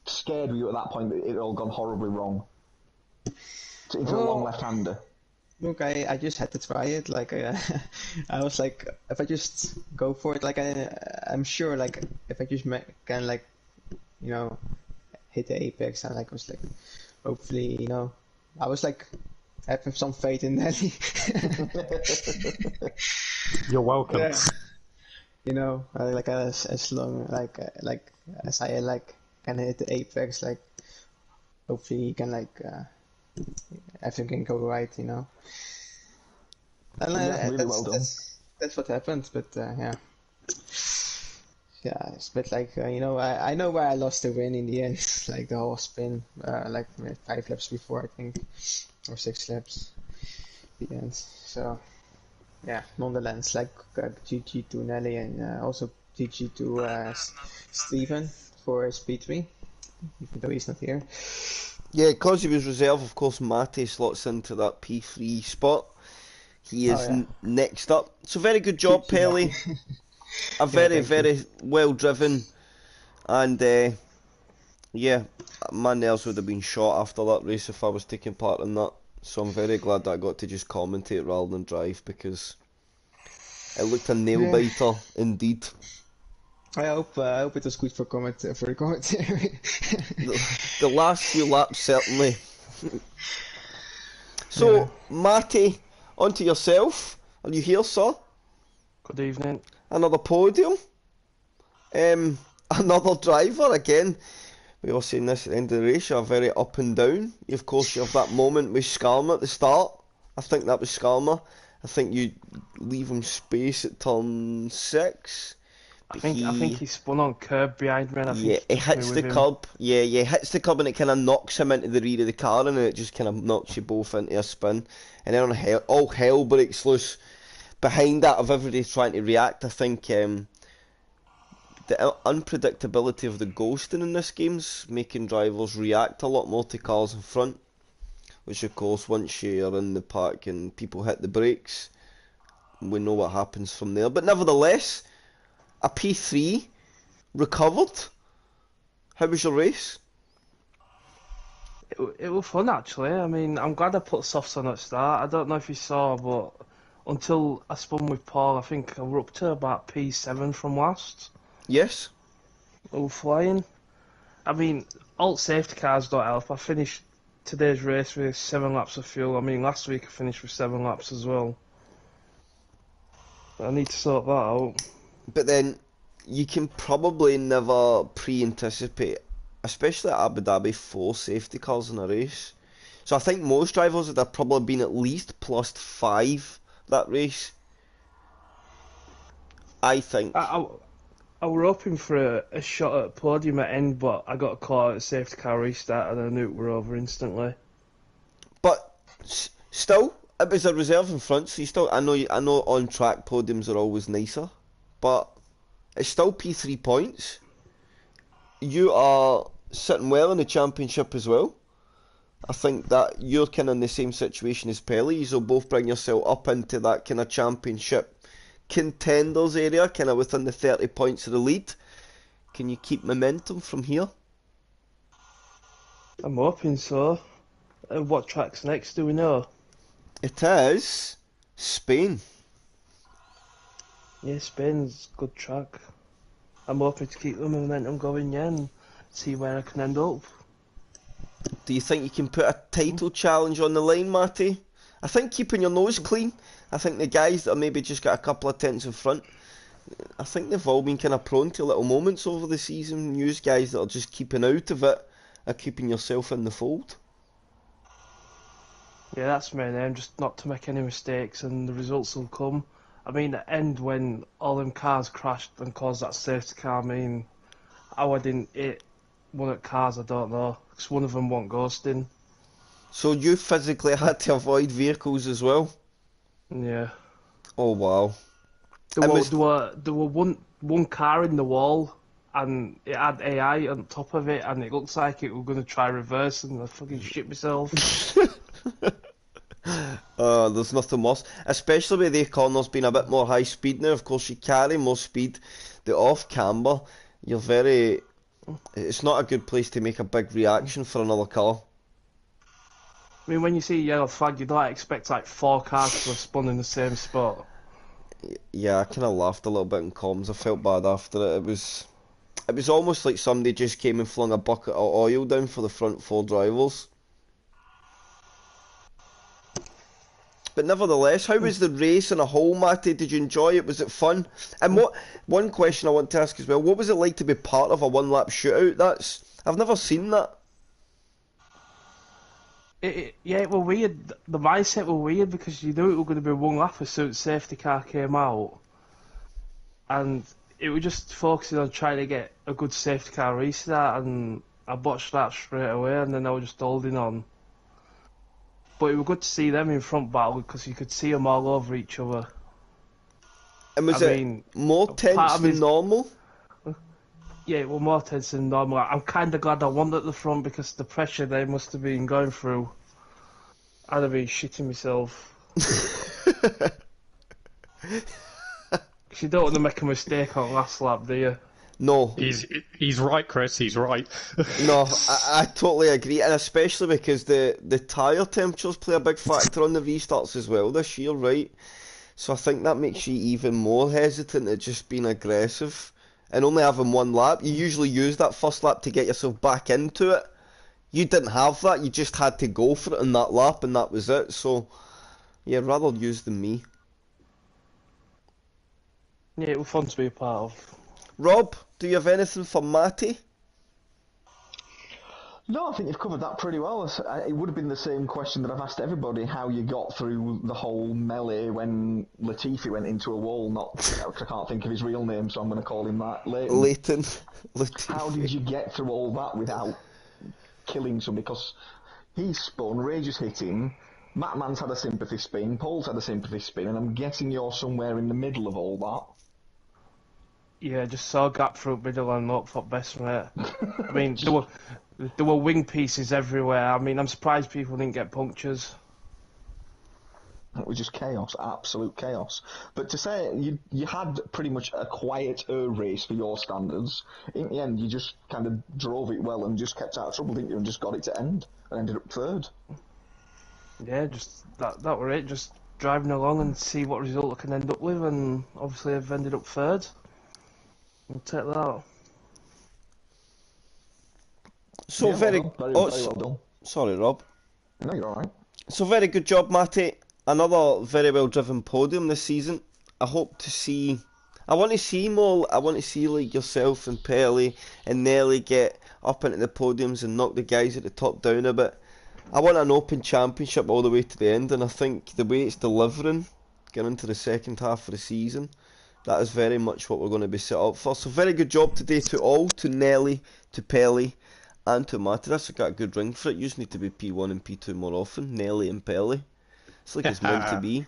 scared were you at that point that it all gone horribly wrong? Into a long left-hander. Look, I just had to try it. Like I was like, if I just go for it, like I'm sure, like if I just can like, hit the apex, and like was like, hopefully, I was like having some faith in Nelly. You're welcome. Yeah. Like as long like as I like can hit the apex, like hopefully you can like everything can go right, And really well done. That's what happened, but yeah, it's a bit like I know where I lost the win in the end, like the whole spin, like 5 laps before I think, or 6 laps at the end. So yeah, nonetheless, like GG to Nelly, and also GG to Steven for Speed3, even though he's not here. Yeah, because he was reserve, of course, Matty slots into that P3 spot. He is next up. So very good job, Pelle. A very well driven And yeah, my nerves would have been shot after that race if I was taking part in that. So I'm very glad that I got to just commentate rather than drive, because it looked a nail Yeah. biter indeed. I hope it was good for the commentary. The last few laps certainly. So, Yeah. Matty, on to yourself. Are you here, sir? Good evening. Another podium. Another driver again. We were saying this at the end of the race, you're very up and down. Of course, you have that moment with Skarma at the start. I think that was Skarma. I think you leave him space at turn 6. I think he spun on curb behind me, and I Yeah, think it hits the curb. Yeah, hits the curb, and it kind of knocks him into the rear of the car, and it just kind of knocks you both into a spin. And then all hell breaks loose. Behind that, of everybody trying to react, I think the unpredictability of the ghosting in this game's making drivers react a lot more to cars in front. Which, of course, once you're in the pack and people hit the brakes, we know what happens from there. But nevertheless, a P3 recovered. How was your race? it was fun actually. I mean, I'm glad I put softs on at the start. I don't know if you saw, but until I spun with Paul, I think I were up to about P7 from last. Yes. We were flying. I mean, alt safety cars don't help. I finished today's race with 7 laps of fuel. I mean, last week I finished with 7 laps as well. I need to sort that out. But then, you can probably never pre-anticipate, especially at Abu Dhabi, 4 safety cars in a race. So I think most drivers would have probably been at least plus 5 that race. I think. I were hoping for a shot at podium at end, but I got a call at a safety car restart and I knew it were over instantly. But still, it was a reserve in front, so you still. I know on track podiums are always nicer, but it's still P3 points. You are sitting well in the championship as well. I think that you're kind of in the same situation as Pelly, so both bring yourself up into that kind of championship contenders area, kind of within the 30 points of the lead. Can you keep momentum from here? I'm hoping so. What track's next, do we know? It is Spain. Yeah, Spain's a good track. I'm hoping to keep the momentum going, yeah, and see where I can end up. Do you think you can put a title challenge on the line, Matty? I think keeping your nose clean. I think the guys that have maybe just got a couple of tenths in front, I think they've all been kind of prone to little moments over the season. You guys that are just keeping out of it are keeping yourself in the fold. Yeah, that's my aim, just not to make any mistakes and the results will come. I mean, at the end when all them cars crashed and caused that safety car, I mean, how I didn't hit one of the cars, I don't know, because one of them wasn't ghosting. So you physically had to avoid vehicles as well? Yeah. Oh wow. There were one car in the wall and it had AI on top of it and it looks like it was going to try reverse and I fucking shit myself. There's nothing worse. Especially with the corners being a bit more high speed now. Of course you carry more speed. The off camber, it's not a good place to make a big reaction for another car. I mean, when you see a yellow flag, you don't expect like 4 cars to have spun in the same spot. Yeah, I kind of laughed a little bit in comms. I felt bad after it. It was almost like somebody just came and flung a bucket of oil down for the front 4 drivers. But nevertheless, how was the race in a whole, Matty? Did you enjoy it? Was it fun? And one question I want to ask as well, what was it like to be part of a one-lap shootout? I've never seen that. It was weird. The mindset was weird because you knew it was going to be one lap as soon as safety car came out. And it was just focusing on trying to get a good safety car restart and I botched that straight away and then I was just holding on. But it was good to see them in front battle because you could see them all over each other. And was it more tense than normal? Yeah, it was more tense than normal. I'm kind of glad I won at the front because the pressure they must have been going through, I'd have been shitting myself. Because you don't want to make a mistake on last lap, do you? No, He's right, Chris. He's right. no, I totally agree, and especially because the tyre temperatures play a big factor on the restarts as well this year, right? So I think that makes you even more hesitant at just being aggressive and only having one lap. You usually use that first lap to get yourself back into it. You didn't have that, you just had to go for it in that lap and that was it. So, yeah, rather use than me. Yeah, it was fun to be a part of. Rob, do you have anything for Matty? No, I think you've covered that pretty well. It would have been the same question that I've asked everybody, how you got through the whole melee when Latifi went into a wall, I can't think of his real name, so I'm going to call him that, Leighton. How did you get through all that without killing somebody? Because he spun, Ray just hit him, Matt Mann's had a sympathy spin, Paul's had a sympathy spin, and I'm guessing you're somewhere in the middle of all that. Yeah, just saw a gap through middle and looked for best mate. I mean, there were wing pieces everywhere. I mean, I'm surprised people didn't get punctures. It was just chaos, absolute chaos. But to say you had pretty much a quieter race for your standards, in the end you just kind of drove it well and just kept out of trouble, didn't you, and just got it to end and ended up third. Yeah, just that were it. Just driving along and see what result I can end up with, and obviously I've ended up third. I'll take that out. So yeah, very well done. Sorry, Rob. No, you're alright. So very good job, Matty. Another very well driven podium this season. I hope to see. I want to see more. I want to see like yourself and Pelly and Nelly get up into the podiums and knock the guys at the top down a bit. I want an open championship all the way to the end, and I think the way it's delivering, getting into the second half of the season, that is very much what we're going to be set up for. So very good job today to all, to Nelly, to Pelly, and to Matty. That's got a good ring for it. You just need to be P1 and P2 more often, Nelly and Pelly. It's like it's meant to be.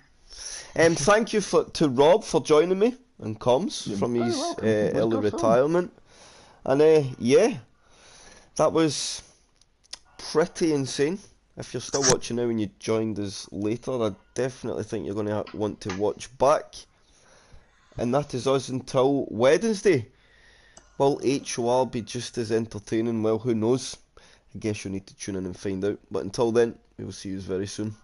Thank you to Rob for joining me in comms from his early retirement. And yeah, that was pretty insane. If you're still watching now and you joined us later, I definitely think you're going to want to watch back. And that is us until Wednesday. Will HOR be just as entertaining? Well, who knows? I guess you'll need to tune in and find out. But until then, we will see you very soon.